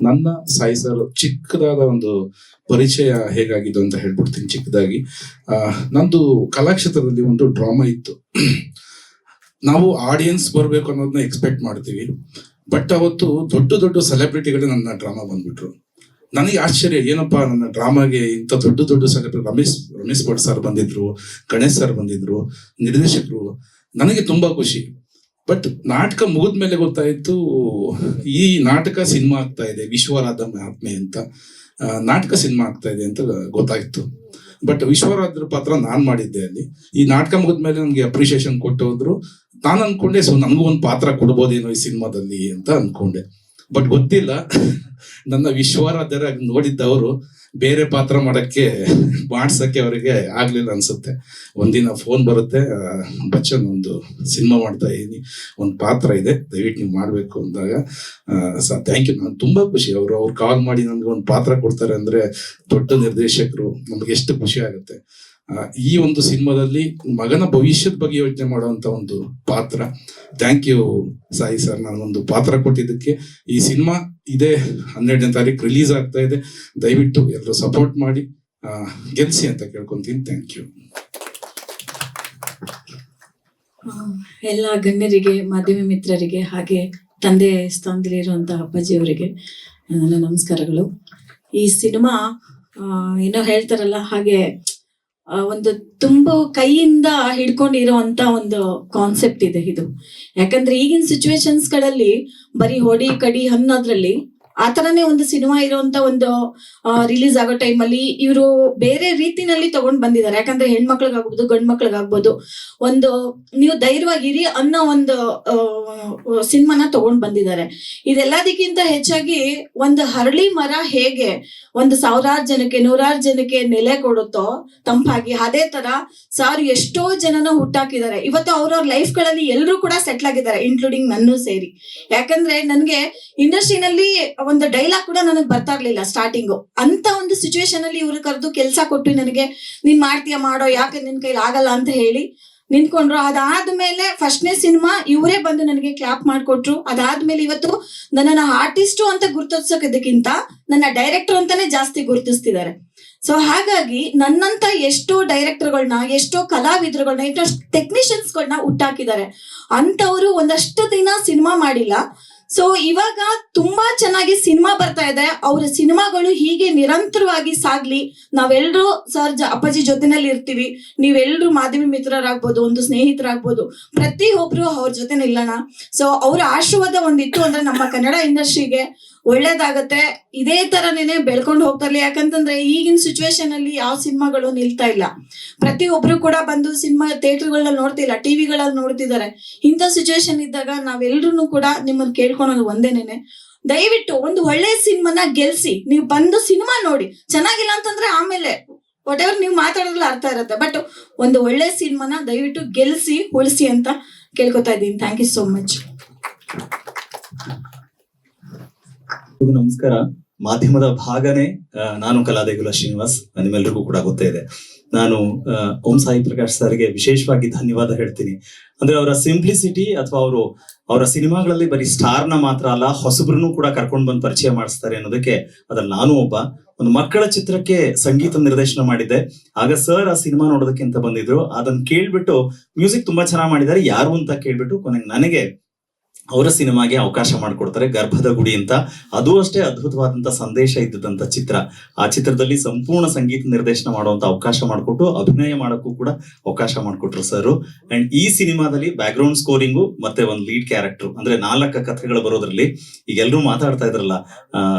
ನನ್ನ ಸಾಯಿ ಸರ್ ಚಿಕ್ಕದಾದ ಒಂದು ಪರಿಚಯ ಹೇಗಾಗಿದ್ದು ಅಂತ ಹೇಳ್ಬಿಡ್ತೀನಿ. ಚಿಕ್ಕದಾಗಿ ನಂದು ಕಲಾಕ್ಷೇತ್ರದಲ್ಲಿ ಒಂದು ಡ್ರಾಮಾ ಇತ್ತು. ನಾವು ಆಡಿಯನ್ಸ್ ಬರಬೇಕು ಅನ್ನೋದನ್ನ ಎಕ್ಸ್ಪೆಕ್ಟ್ ಮಾಡ್ತೀವಿ. ಬಟ್ ಅವತ್ತು ದೊಡ್ಡ ದೊಡ್ಡ ಸೆಲೆಬ್ರಿಟಿಗಳೇ ನನ್ನ ಡ್ರಾಮಾ ಬಂದ್ಬಿಟ್ರು. ನನಗೆ ಆಶ್ಚರ್ಯ, ಏನಪ್ಪಾ ನನ್ನ ಡ್ರಾಮಾಗೆ ಇಂಥ ದೊಡ್ಡ ಸೆಲೆಬ್ರಿಟಿ ರಮೇಶ್ ಭಟ್ ಸರ್ ಬಂದಿದ್ರು, ಗಣೇಶ್ ಸರ್ ಬಂದಿದ್ರು, ನಿರ್ದೇಶಕರು. ನನಗೆ ತುಂಬಾ ಖುಷಿ. ಬಟ್ ನಾಟಕ ಮುಗಿದ್ಮೇಲೆ ಗೊತ್ತಾಯ್ತು, ಈ ನಾಟಕ ಸಿನಿಮಾ ಆಗ್ತಾ ಇದೆ, ವಿಶ್ವರಾಧ ಮಹಾತ್ಮೆ ಅಂತ ನಾಟಕ ಸಿನಿಮಾ ಆಗ್ತಾ ಇದೆ ಅಂತ ಗೊತ್ತಾಯ್ತು. ಬಟ್ ವಿಶ್ವರಾಧರ ಪಾತ್ರ ನಾನ್ ಮಾಡಿದ್ದೆ ಅಲ್ಲಿ. ಈ ನಾಟಕ ಮುಗಿದ್ಮೇಲೆ ನನಗೆ ಅಪ್ರಿಷಿಯೇಷನ್ ಕೊಟ್ಟು ಹೋದ್ರು. ನಾನು ಅನ್ಕೊಂಡೆ, ಸೊ ನನಗೂ ಒಂದು ಪಾತ್ರ ಕೊಡ್ಬೋದೇನೋ ಈ ಸಿನಿಮಾದಲ್ಲಿ ಅಂತ ಅನ್ಕೊಂಡೆ. ಬಟ್ ಗೊತ್ತಿಲ್ಲ, ನನ್ನ ವಿಶ್ವರಾಧರ ನೋಡಿದ್ದವರು ಬೇರೆ ಪಾತ್ರ ಮಾಡ್ಸಕ್ಕೆ ಅವರಿಗೆ ಆಗ್ಲಿಲ್ಲ ಅನ್ಸುತ್ತೆ. ಒಂದಿನ ಫೋನ್ ಬರುತ್ತೆ, ಬಚ್ಚನ್ ಒಂದು ಸಿನಿಮಾ ಮಾಡ್ತಾ ಇದೀನಿ, ಒಂದು ಪಾತ್ರ ಇದೆ, ದಯವಿಟ್ಟು ನೀವು ಮಾಡ್ಬೇಕು ಅಂದಾಗ ಥ್ಯಾಂಕ್ ಯು. ನಾನು ತುಂಬಾ ಖುಷಿ. ಅವ್ರು ಕಾಲ್ ಮಾಡಿ ನನ್ಗೆ ಒಂದು ಪಾತ್ರ ಕೊಡ್ತಾರೆ ಅಂದ್ರೆ ದೊಡ್ಡ ನಿರ್ದೇಶಕರು, ನಮ್ಗೆ ಎಷ್ಟು ಖುಷಿ ಆಗುತ್ತೆ. ಈ ಒಂದು ಸಿನಿಮಾದಲ್ಲಿ ಮಗನ ಭವಿಷ್ಯದ ಬಗ್ಗೆ ಯೋಚನೆ ಮಾಡುವಂತ ಒಂದು ಪಾತ್ರ. ಥ್ಯಾಂಕ್ ಯು ಸಾಯಿ ಸರ್, ನನಗೊಂದು ಪಾತ್ರ ಕೊಟ್ಟಿದ್ದಕ್ಕೆ. ಈ ಸಿನಿಮಾ ಇದೇ 12ನೇ ತಾರೀಕು ರಿಲೀಸ್ ಆಗ್ತಾ ಇದೆ. ದಯವಿಟ್ಟು ಎಲ್ಲರೂ ಸಪೋರ್ಟ್ ಮಾಡಿ ಗೆಲ್ಸಿ ಅಂತ ಕೇಳ್ಕೊಂತೀನಿ. Thank you. ಎಲ್ಲ ಗಣ್ಯರಿಗೆ, ಮಾಧ್ಯಮ ಮಿತ್ರರಿಗೆ, ಹಾಗೆ ತಂದೆ ಸ್ಥಾನದಲ್ಲಿರುವಂತಹ ಅಪ್ಪಾಜಿಯವರಿಗೆ ನನ್ನ ನಮಸ್ಕಾರಗಳು. ಈ ಸಿನಿಮಾ ಏನೋ ಹೇಳ್ತಾರಲ್ಲ ಹಾಗೆ ಒಂದು ತುಂಬ ಕೈಯಿಂದ ಹಿಡ್ಕೊಂಡಿರುವಂತ ಒಂದು ಕಾನ್ಸೆಪ್ಟ್ ಇದೆ ಇದು. ಯಾಕಂದ್ರೆ ಈಗಿನ ಸಿಚುವೇಶನ್ಸ್ ಗಳಲ್ಲಿ ಬರೀ ಹೊಡಿ ಕಡಿ ಅನ್ನೋದ್ರಲ್ಲಿ ಆ ತರನೇ ಒಂದು ಸಿನಿಮಾ ಇರುವಂತ ಒಂದು ರಿಲೀಸ್ ಆಗೋ ಟೈಮಲ್ಲಿ ಇವರು ಬೇರೆ ರೀತಿನಲ್ಲಿ ತಗೊಂಡ್ ಬಂದಿದ್ದಾರೆ. ಯಾಕಂದ್ರೆ ಹೆಣ್ಮಕ್ಳಿಗಾಗ್ಬೋದು, ಗಂಡ್ ಮಕ್ಳಿಗಾಗ್ಬೋದು, ಒಂದು ನೀವು ಧೈರ್ಯವಾಗಿರಿ ಅನ್ನೋ ಒಂದು ಸಿನಿಮಾನ ತಗೊಂಡ್ ಬಂದಿದ್ದಾರೆ. ಇದೆಲ್ಲದಕ್ಕಿಂತ ಹೆಚ್ಚಾಗಿ ಒಂದು ಹರಳಿ ಮರ ಹೇಗೆ ಒಂದು 1000 ಜನಕ್ಕೆ 100 ಜನಕ್ಕೆ ನೆಲೆ ಕೊಡುತ್ತೋ ತಂಪಾಗಿ, ಅದೇ ತರ ಸಾರ್ ಎಷ್ಟೋ ಜನನ ಹುಟ್ಟಾಕಿದ್ದಾರೆ. ಇವತ್ತು ಅವ್ರವ್ರ ಲೈಫ್ ಗಳಲ್ಲಿ ಎಲ್ಲರೂ ಕೂಡ ಸೆಟ್ಲ್ ಆಗಿದ್ದಾರೆ, ಇನ್ಕ್ಲೂಡಿಂಗ್ ನನ್ನೂ ಸೇರಿ. ಯಾಕಂದ್ರೆ ನನ್ಗೆ ಇಂಡಸ್ಟ್ರಿನಲ್ಲಿ ಒಂದು ಡೈಲಾಗ್ ಕೂಡ ನನಗೆ ಬರ್ತಾ ಇರ್ಲಿಲ್ಲ ಸ್ಟಾರ್ಟಿಂಗು. ಅಂತ ಒಂದು ಸಿಚುವೇಶನ್ ಅಲ್ಲಿ ಇವ್ರು ಕರೆದು ಕೆಲಸ ಕೊಟ್ಟು ನನಗೆ ನೀನ್ ಮಾಡ್ತೀಯ ಮಾಡೋ, ಯಾಕೆ ನಿನ್ ಕೈಲಿ ಆಗಲ್ಲ ಅಂತ ಹೇಳಿ ನಿಂತ್ಕೊಂಡ್ರು. ಅದಾದ್ಮೇಲೆ ಫಸ್ಟ್ನೇ ಸಿನಿಮಾ ಇವರೇ ಬಂದು ನನಗೆ ಕ್ಲಾಪ್ ಮಾಡ್ಕೊಟ್ರು. ಅದಾದ್ಮೇಲೆ ಇವತ್ತು ನನ್ನನ್ನ ಆರ್ಟಿಸ್ಟು ಅಂತ ಗುರುತಿಸೋದಕ್ಕಿಂತ ನನ್ನ ಡೈರೆಕ್ಟರ್ ಅಂತಾನೆ ಜಾಸ್ತಿ ಗುರುತಿಸ್ತಿದ್ದಾರೆ. ಸೊ ಹಾಗಾಗಿ ನನ್ನಂತ ಎಷ್ಟೋ ಡೈರೆಕ್ಟರ್ಗಳನ್ನ, ಎಷ್ಟೋ ಕಲಾವಿದರುಗಳನ್ನ, ಎಷ್ಟೋ ಟೆಕ್ನಿಷಿಯನ್ಸ್ಗಳನ್ನ ಹುಟ್ಟಾಕಿದ್ದಾರೆ. ಅಂತವರು ಒಂದಷ್ಟು ದಿನ ಸಿನಿಮಾ ಮಾಡಿಲ್ಲ. ಸೊ ಇವಾಗ ತುಂಬಾ ಚೆನ್ನಾಗಿ ಸಿನಿಮಾ ಬರ್ತಾ ಇದೆ. ಅವರ ಸಿನಿಮಾಗಳು ಹೀಗೆ ನಿರಂತರವಾಗಿ ಸಾಗ್ಲಿ. ನಾವೆಲ್ಲರೂ ಸರ್ ಅಪ್ಪಾಜಿ ಜೊತೆನಲ್ಲಿ ಇರ್ತೀವಿ. ನೀವೆಲ್ಲರೂ ಮಾಧ್ಯಮ ಮಿತ್ರರಾಗ್ಬೋದು, ಒಂದು ಸ್ನೇಹಿತರಾಗ್ಬೋದು, ಪ್ರತಿಯೊಬ್ರು ಅವ್ರ ಜೊತೆ ನಿಲ್ಲೋಣ. ಸೊ ಅವರ ಆಶೀರ್ವಾದ ಒಂದಿತ್ತು ಅಂದ್ರೆ ನಮ್ಮ ಕನ್ನಡ ಇಂಡಸ್ಟ್ರಿಗೆ ಒಳ್ಳೇದಾಗತ್ತೆ. ಇದೇ ತರನೇನೆ ಬೆಳ್ಕೊಂಡು ಹೋಗ್ತಾ ಇರ್ಲಿ. ಯಾಕಂತಂದ್ರೆ ಈಗಿನ ಸಿಚುವೇಶನ್ ಅಲ್ಲಿ ಯಾವ ಸಿನಿಮಾಗಳು ನಿಲ್ತಾ ಇಲ್ಲ. ಪ್ರತಿಯೊಬ್ರು ಕೂಡ ಬಂದು ಸಿನಿಮಾ ಥಿಯೇಟರ್ಗಳಲ್ಲಿ ನೋಡ್ತಿಲ್ಲ, ಟಿವಿಗಳಲ್ಲಿ ನೋಡ್ತಿದ್ದಾರೆ. ಇಂಥ ಸಿಚುವೇಶನ್ ಇದ್ದಾಗ ನಾವೆಲ್ರೂ ಕೂಡ ನಿಮ್ಮನ್ನ ಕೇಳ್ಕೊಳೋದು ಒಂದೇನೇನೆ, ದಯವಿಟ್ಟು ಒಂದು ಒಳ್ಳೆ ಸಿನಿಮಾನ ಗೆಲ್ಸಿ. ನೀವು ಬಂದು ಸಿನಿಮಾ ನೋಡಿ, ಚೆನ್ನಾಗಿಲ್ಲ ಅಂತಂದ್ರೆ ಆಮೇಲೆ ವಾಟ್ ಎವರ್ ನೀವು ಮಾತಾಡೋದ್ರಲ್ಲಿ ಅರ್ಥ ಇರುತ್ತೆ. ಬಟ್ ಒಂದು ಒಳ್ಳೆ ಸಿನಿಮಾನ ದಯವಿಟ್ಟು ಗೆಲ್ಸಿ ಉಳಿಸಿ ಅಂತ ಕೇಳ್ಕೊತಾ ಇದ್ದೀನಿ. Thank you so much. ನಮಸ್ಕಾರ. ಮಾಧ್ಯಮದ ಭಾಗನೇ ನಾನು ಕಲಾದೇಗುಲ ಶ್ರೀನಿವಾಸ್, ನಿಮ್ಮೆಲ್ಲರಿಗೂ ಕೂಡ ಗೊತ್ತೇ ಇದೆ. ನಾನು ಓಂ ಸಾಯಿ ಪ್ರಕಾಶ್ ಸರ್ಗೆ ವಿಶೇಷವಾಗಿ ಧನ್ಯವಾದ ಹೇಳ್ತೀನಿ. ಅಂದ್ರೆ ಅವರ ಸಿಂಪ್ಲಿಸಿಟಿ ಅಥವಾ ಅವರ ಸಿನಿಮಾಗಳಲ್ಲಿ ಬರೀ ಸ್ಟಾರ್ನ ಮಾತ್ರ ಅಲ್ಲ, ಹೊಸಬ್ರನ್ನು ಕೂಡ ಕರ್ಕೊಂಡು ಬಂದು ಪರಿಚಯ ಮಾಡಿಸ್ತಾರೆ ಅನ್ನೋದಕ್ಕೆ ಅದ್ರಲ್ಲಿ ನಾನು ಒಬ್ಬ. ಒಂದು ಮಕ್ಕಳ ಚಿತ್ರಕ್ಕೆ ಸಂಗೀತ ನಿರ್ದೇಶನ ಮಾಡಿದ್ದೆ. ಆಗ ಸರ್ ಆ ಸಿನಿಮಾ ನೋಡೋದಕ್ಕೆ ಅಂತ ಬಂದಿದ್ರು. ಅದನ್ನ ಕೇಳ್ಬಿಟ್ಟು ಮ್ಯೂಸಿಕ್ ತುಂಬಾ ಚೆನ್ನಾಗಿ ಮಾಡಿದ್ದಾರೆ, ಯಾರು ಅಂತ ಕೇಳ್ಬಿಟ್ಟು ಕೊನೆಗೆ ನನಗೆ ಅವರ ಸಿನಿಮಾಗೆ ಅವಕಾಶ ಮಾಡಿಕೊಡ್ತಾರೆ, ಗರ್ಭದ ಗುಡಿ ಅಂತ. ಅದು ಅಷ್ಟೇ ಅದ್ಭುತವಾದಂತ ಸಂದೇಶ ಇದ್ದಂತ ಚಿತ್ರ. ಆ ಚಿತ್ರದಲ್ಲಿ ಸಂಪೂರ್ಣ ಸಂಗೀತ ನಿರ್ದೇಶನ ಮಾಡುವಂತ ಅವಕಾಶ ಮಾಡಿಕೊಟ್ಟು ಅಭಿನಯ ಮಾಡೋಕ್ಕೂ ಕೂಡ ಅವಕಾಶ ಮಾಡಿಕೊಟ್ರು ಸರ್. ಅಂಡ್ ಈ ಸಿನಿಮಾದಲ್ಲಿ ಬ್ಯಾಕ್ ಗ್ರೌಂಡ್ ಸ್ಕೋರಿಂಗು ಮತ್ತೆ ಒಂದು ಲೀಡ್ ಕ್ಯಾರೆಕ್ಟರ್, ಅಂದ್ರೆ 4 ಕಥೆಗಳು ಬರೋದ್ರಲ್ಲಿ ಈಗ ಎಲ್ರು ಮಾತಾಡ್ತಾ ಇದ್ರಲ್ಲ,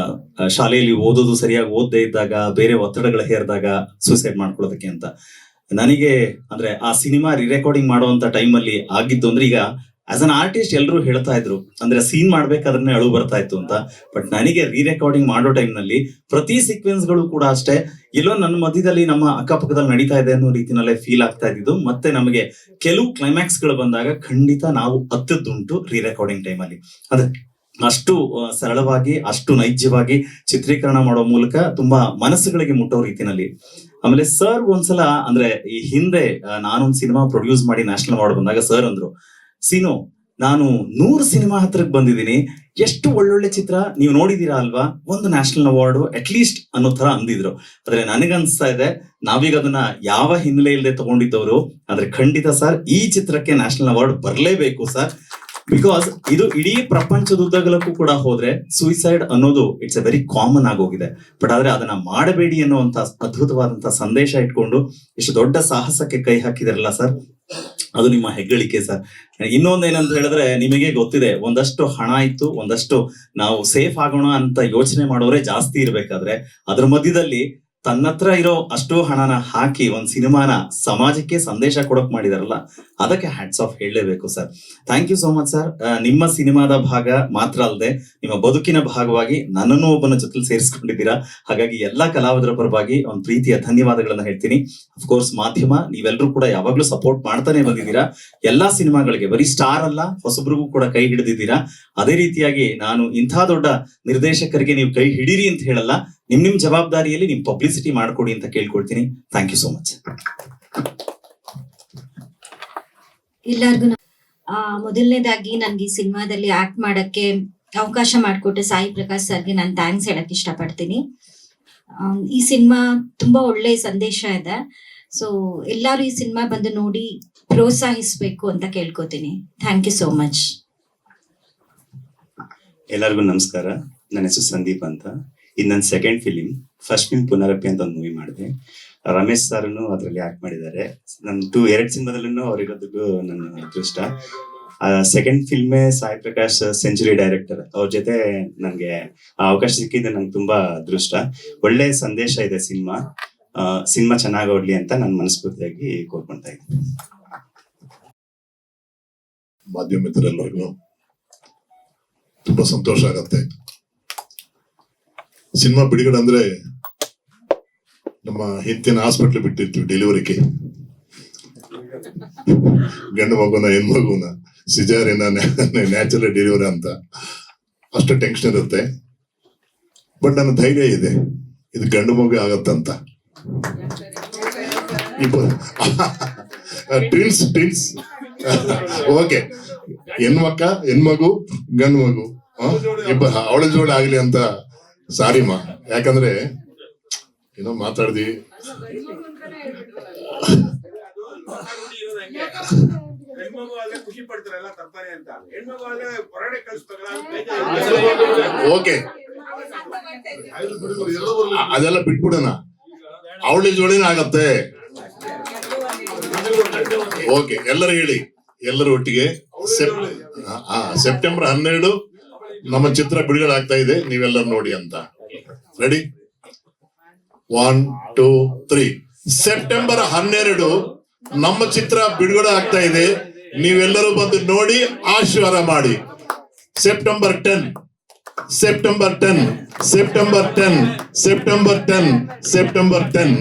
ಶಾಲೆಯಲ್ಲಿ ಓದೋದು ಸರಿಯಾಗಿ ಓದದೇ ಇದ್ದಾಗ, ಬೇರೆ ಒತ್ತಡಗಳು ಹೇರಿದಾಗ ಸೂಸೈಡ್ ಮಾಡ್ಕೊಳ್ಳೋದಕ್ಕೆ ಅಂತ. ನನಗೆ ಅಂದ್ರೆ ಆ ಸಿನಿಮಾ ರಿರೆಕಾರ್ಡಿಂಗ್ ಮಾಡುವಂತ ಟೈಮಲ್ಲಿ ಆಗಿದ್ದು ಅಂದ್ರೆ, ಈಗ ಆಸ್ ಅನ್ ಆರ್ಟಿಸ್ಟ್ ಎಲ್ಲರೂ ಹೇಳ್ತಾ ಇದ್ರು ಅಂದ್ರೆ ಸೀನ್ ಮಾಡ್ಬೇಕಾದ್ರೆ ಅಳು ಬರ್ತಾ ಇತ್ತು ಅಂತ. ಬಟ್ ನನಗೆ ರೀ ರೆಕಾರ್ಡಿಂಗ್ ಮಾಡೋ ಟೈಮ್ ನಲ್ಲಿ ಪ್ರತಿ ಸೀಕ್ವೆನ್ಸ್ ಗಳು ಕೂಡ ಅಷ್ಟೇ ಎಲ್ಲೋ ನನ್ನ ಮಧ್ಯದಲ್ಲಿ ನಮ್ಮ ಅಕ್ಕಪಕ್ಕದಲ್ಲಿ ನಡೀತಾ ಇದೆ ಅನ್ನೋ ರೀತಿನಲ್ಲೇ ಫೀಲ್ ಆಗ್ತಾ ಇದ್ದು. ಮತ್ತೆ ನಮಗೆ ಕೆಲವು ಕ್ಲೈಮ್ಯಾಕ್ಸ್ ಗಳು ಬಂದಾಗ ಖಂಡಿತ ನಾವು ಹತ್ತದ್ದುಂಟು ರೀ ರೆಕಾರ್ಡಿಂಗ್ ಟೈಮ್ ಅಲ್ಲಿ. ಅದೇ ಅಷ್ಟು ಸರಳವಾಗಿ, ಅಷ್ಟು ನೈಜವಾಗಿ ಚಿತ್ರೀಕರಣ ಮಾಡೋ ಮೂಲಕ ತುಂಬಾ ಮನಸ್ಸುಗಳಿಗೆ ಮುಟ್ಟೋ ರೀತಿನಲ್ಲಿ. ಆಮೇಲೆ ಸರ್ ಒಂದ್ಸಲ ಅಂದ್ರೆ ಈ ಹಿಂದೆ ನಾನೊಂದ್ ಸಿನಿಮಾ ಪ್ರೊಡ್ಯೂಸ್ ಮಾಡಿ ನ್ಯಾಷನಲ್ ಅವಾರ್ಡ್ ಬಂದಾಗ ಸರ್ ಅಂದ್ರು, ಸೀನು ನಾನು 100 ಸಿನಿಮಾ ಹತ್ರಕ್ಕೆ ಬಂದಿದ್ದೀನಿ, ಎಷ್ಟು ಒಳ್ಳೊಳ್ಳೆ ಚಿತ್ರ ನೀವು ನೋಡಿದೀರಾ ಅಲ್ವಾ, ಒಂದು ನ್ಯಾಷನಲ್ ಅವಾರ್ಡ್ ಅಟ್ ಲೀಸ್ಟ್ ಅನ್ನೋ ತರ ಅಂದಿದ್ರು. ಆದ್ರೆ ನನಗನ್ಸ್ತಾ ಇದೆ ನಾವೀಗ ಅದನ್ನ ಯಾವ ಹಿನ್ನೆಲೆ ಇಲ್ಲದೆ ತಗೊಂಡಿದ್ದವರು, ಆದ್ರೆ ಖಂಡಿತ ಸರ್ ಈ ಚಿತ್ರಕ್ಕೆ ನ್ಯಾಷನಲ್ ಅವಾರ್ಡ್ ಬರ್ಲೇಬೇಕು ಸರ್. ಬಿಕಾಸ್ ಇದು ಇಡೀ ಪ್ರಪಂಚದುದ್ದಗಲಕ್ಕೂ ಕೂಡ ಹೋದ್ರೆ ಸೂಯಿಸೈಡ್ ಅನ್ನೋದು ಇಟ್ಸ್ ಎ ವೆರಿ ಕಾಮನ್ ಆಗೋಗಿದೆ. ಬಟ್ ಆದ್ರೆ ಅದನ್ನ ಮಾಡಬೇಡಿ ಅನ್ನುವಂತ ಅದ್ಭುತವಾದಂತ ಸಂದೇಶ ಇಟ್ಕೊಂಡು ಇಷ್ಟು ದೊಡ್ಡ ಸಾಹಸಕ್ಕೆ ಕೈ ಹಾಕಿದಾರಲ್ಲ ಸರ್, ಅದು ನಿಮ್ಮ ಹೆಗ್ಗಳಿಕೆ ಸರ್. ಇನ್ನೊಂದೇನಂತ ಹೇಳಿದ್ರೆ, ನಿಮಗೆ ಗೊತ್ತಿದೆ ಒಂದಷ್ಟು ಹಣ ಇತ್ತು, ಒಂದಷ್ಟು ನಾವು ಸೇಫ್ ಆಗೋಣ ಅಂತ ಯೋಚನೆ ಮಾಡೋರೇ ಜಾಸ್ತಿ ಇರ್ಬೇಕಾದ್ರೆ ಅದ್ರ ಮಧ್ಯದಲ್ಲಿ ತನ್ನತ್ರ ಇರೋ ಅಷ್ಟು ಹಣನ ಹಾಕಿ ಒಂದ್ ಸಿನಿಮಾನ ಸಮಾಜಕ್ಕೆ ಸಂದೇಶ ಕೊಡಕ್ ಮಾಡಿದಾರಲ್ಲ, ಅದಕ್ಕೆ ಹ್ಯಾಟ್ಸ್ ಆಫ್ ಹೇಳಲೇಬೇಕು sir. Thank you so much sir. ನಿಮ್ಮ ಸಿನಿಮಾದ ಭಾಗ ಮಾತ್ರ ಅಲ್ಲದೆ ನಿಮ್ಮ ಬದುಕಿನ ಭಾಗವಾಗಿ ನನ್ನನ್ನು ಒಬ್ಬನ ಜೊತೆ ಸೇರಿಸ್ಕೊಂಡಿದ್ದೀರಾ. ಹಾಗಾಗಿ ಎಲ್ಲಾ ಕಲಾವಿದರ ಪರವಾಗಿ ಒಂದು ಪ್ರೀತಿಯ ಧನ್ಯವಾದಗಳನ್ನ ಹೇಳ್ತೀನಿ. ಅಫ್ಕೋರ್ಸ್ ಮಾಧ್ಯಮ ನೀವೆಲ್ಲರೂ ಕೂಡ ಯಾವಾಗ್ಲೂ ಸಪೋರ್ಟ್ ಮಾಡ್ತಾನೆ ಬಂದಿದ್ದೀರಾ ಎಲ್ಲಾ ಸಿನಿಮಾಗಳಿಗೆ, ಬರೀ ಸ್ಟಾರ್ ಅಲ್ಲ ಹೊಸಬ್ರಿಗೂ ಕೂಡ ಕೈ ಹಿಡಿದಿದ್ದೀರಾ. ಅದೇ ರೀತಿಯಾಗಿ ನಾನು ಇಂಥ ದೊಡ್ಡ ನಿರ್ದೇಶಕರಿಗೆ ನೀವು ಕೈ ಹಿಡೀರಿ ಅಂತ ಹೇಳಲ್ಲ, ನಿಮ್ ಜವಾಬ್ದಾರಿಯಲ್ಲಿ ನಿಮ್ ಪಬ್ಲಿಸಿಟಿ ಮಾಡ್ಕೊಡಿ ಅಂತ ಕೇಳ್ಕೊಳ್ತೀನಿ. Thank you so much. ಎಲ್ಲರಿಗೂ ಮೊದಲನೇದಾಗಿ ನನ್ಗೆ ಈ ಸಿನಿಮಾದಲ್ಲಿ ಆಕ್ಟ್ ಮಾಡಕ್ಕೆ ಅವಕಾಶ ಮಾಡಿಕೊಟ್ಟೆ ಸಾಯಿ ಪ್ರಕಾಶ್ ಸರ್ಗೆ ನಾನು ಥ್ಯಾಂಕ್ಸ್ ಹೇಳಕ್ ಇಷ್ಟಪಡ್ತೀನಿ. ಈ ಸಿನಿಮಾ ತುಂಬಾ ಒಳ್ಳೆ ಸಂದೇಶ ಇದೆ. ಸೊ ಎಲ್ಲರೂ ಈ ಸಿನಿಮಾ ಬಂದು ನೋಡಿ ಪ್ರೋತ್ಸಾಹಿಸ್ಬೇಕು ಅಂತ ಕೇಳ್ಕೊತೀನಿ. Thank you so much. ಎಲ್ಲರಿಗೂ ನಮಸ್ಕಾರ. ನನ್ನ ಹೆಸರು ಸಂದೀಪ್ ಅಂತ. ಇದು ನನ್ನ second film. First film Punarapi ಅಂತ ಒಂದು ಮೂವಿ ಮಾಡಿದೆ. ರಮೇಶ್ ಸರ್ನು ಅದರಲ್ಲಿ ಆಕ್ಟ್ ಮಾಡಿದ್ದಾರೆ. ನನ್ನ 2 ಸಿನಿಮಾದಲ್ಲೂ ಅವರಿರೋದು ನನ್ನ ಅದೃಷ್ಟ. ಸೆಕೆಂಡ್ ಫಿಲ್ಮೇ ಸಾಯಿ ಪ್ರಕಾಶ್ ಸೆಂಚುರಿ ಡೈರೆಕ್ಟರ್, ಅವ್ರ ಜೊತೆ ನನಗೆ ಅವಕಾಶ ಸಿಕ್ಕಿದ್ದು ನಂಗೆ ತುಂಬಾ ಅದೃಷ್ಟ. ಒಳ್ಳೆ ಸಂದೇಶ ಇದೆ ಸಿನಿಮಾ ಚೆನ್ನಾಗಿ ಓಡ್ಲಿ ಅಂತ ನಾನು ಮನಸ್ಫೂರ್ತಿಯಾಗಿ ಕೋರ್ಕೊಳ್ತಾ ಇದ್ದೀನಿ. ಮಾಧ್ಯಮ ಮಿತ್ರರೆಲ್ಲರಿಗೂ ತುಂಬಾ ಸಂತೋಷ ಆಗತ್ತೆ. ಸಿನಿಮಾ ಬಿಡುಗಡೆ ಅಂದ್ರೆ ನಮ್ಮ ಹಿಂದಿನ ಹಾಸ್ಪಿಟ್ಲ್ ಬಿಟ್ಟಿರ್ತೀವಿ ಡೆಲಿವರಿಗೆ, ಗಂಡು ಮಗುನ ಹೆಣ್ಮಗುನ ಸಿಜಾರಿನ ನ್ಯಾಚುರಲ್ ಡೆಲಿವರಿ ಅಂತ ಅಷ್ಟು ಟೆನ್ಷನ್ ಇರುತ್ತೆ. ಬಟ್ ನನ್ನ ಧೈರ್ಯ ಇದೆ, ಇದು ಗಂಡು ಮಗು ಆಗತ್ತಂತ. ಟ್ವಿನ್ಸ್ ಓಕೆ, ಹೆಣ್ಮಗು ಗಂಡು ಮಗು ಅವಳ ಜೋಡಿ ಆಗ್ಲಿ ಅಂತ. ಸಾರಿಮಾ, ಯಾಕಂದ್ರೆ ಏನೋ ಮಾತಾಡ್ದಿ. ಓಕೆ, ಅದೆಲ್ಲ ಬಿಟ್ಬಿಡೋಣ, ಅವಳಿ ಜೋಡಿನ ಆಗತ್ತೆ. ಓಕೆ, ಎಲ್ಲರೂ ಹೇಳಿ, ಎಲ್ಲರೂ ಒಟ್ಟಿಗೆ. ಸೆಪ್ಟೆಂಬರ್ 12 ನಮ್ಮ ಚಿತ್ರ ಬಿಡುಗಡೆ ಆಗ್ತಾ ಇದೆ, ನೀವೆಲ್ಲರೂ ನೋಡಿ ಅಂತ. ರೆಡಿ? 1, 2, 3. ಸೆಪ್ಟೆಂಬರ್ 12 ನಮ್ಮ ಚಿತ್ರ ಬಿಡುಗಡೆ ಆಗ್ತಾ ಇದೆ, ನೀವೆಲ್ಲರೂ ಬಂದು ನೋಡಿ ಆಶೀರ್ವಾದ ಮಾಡಿ. September 10, September 10, September 10, September 10, September 10.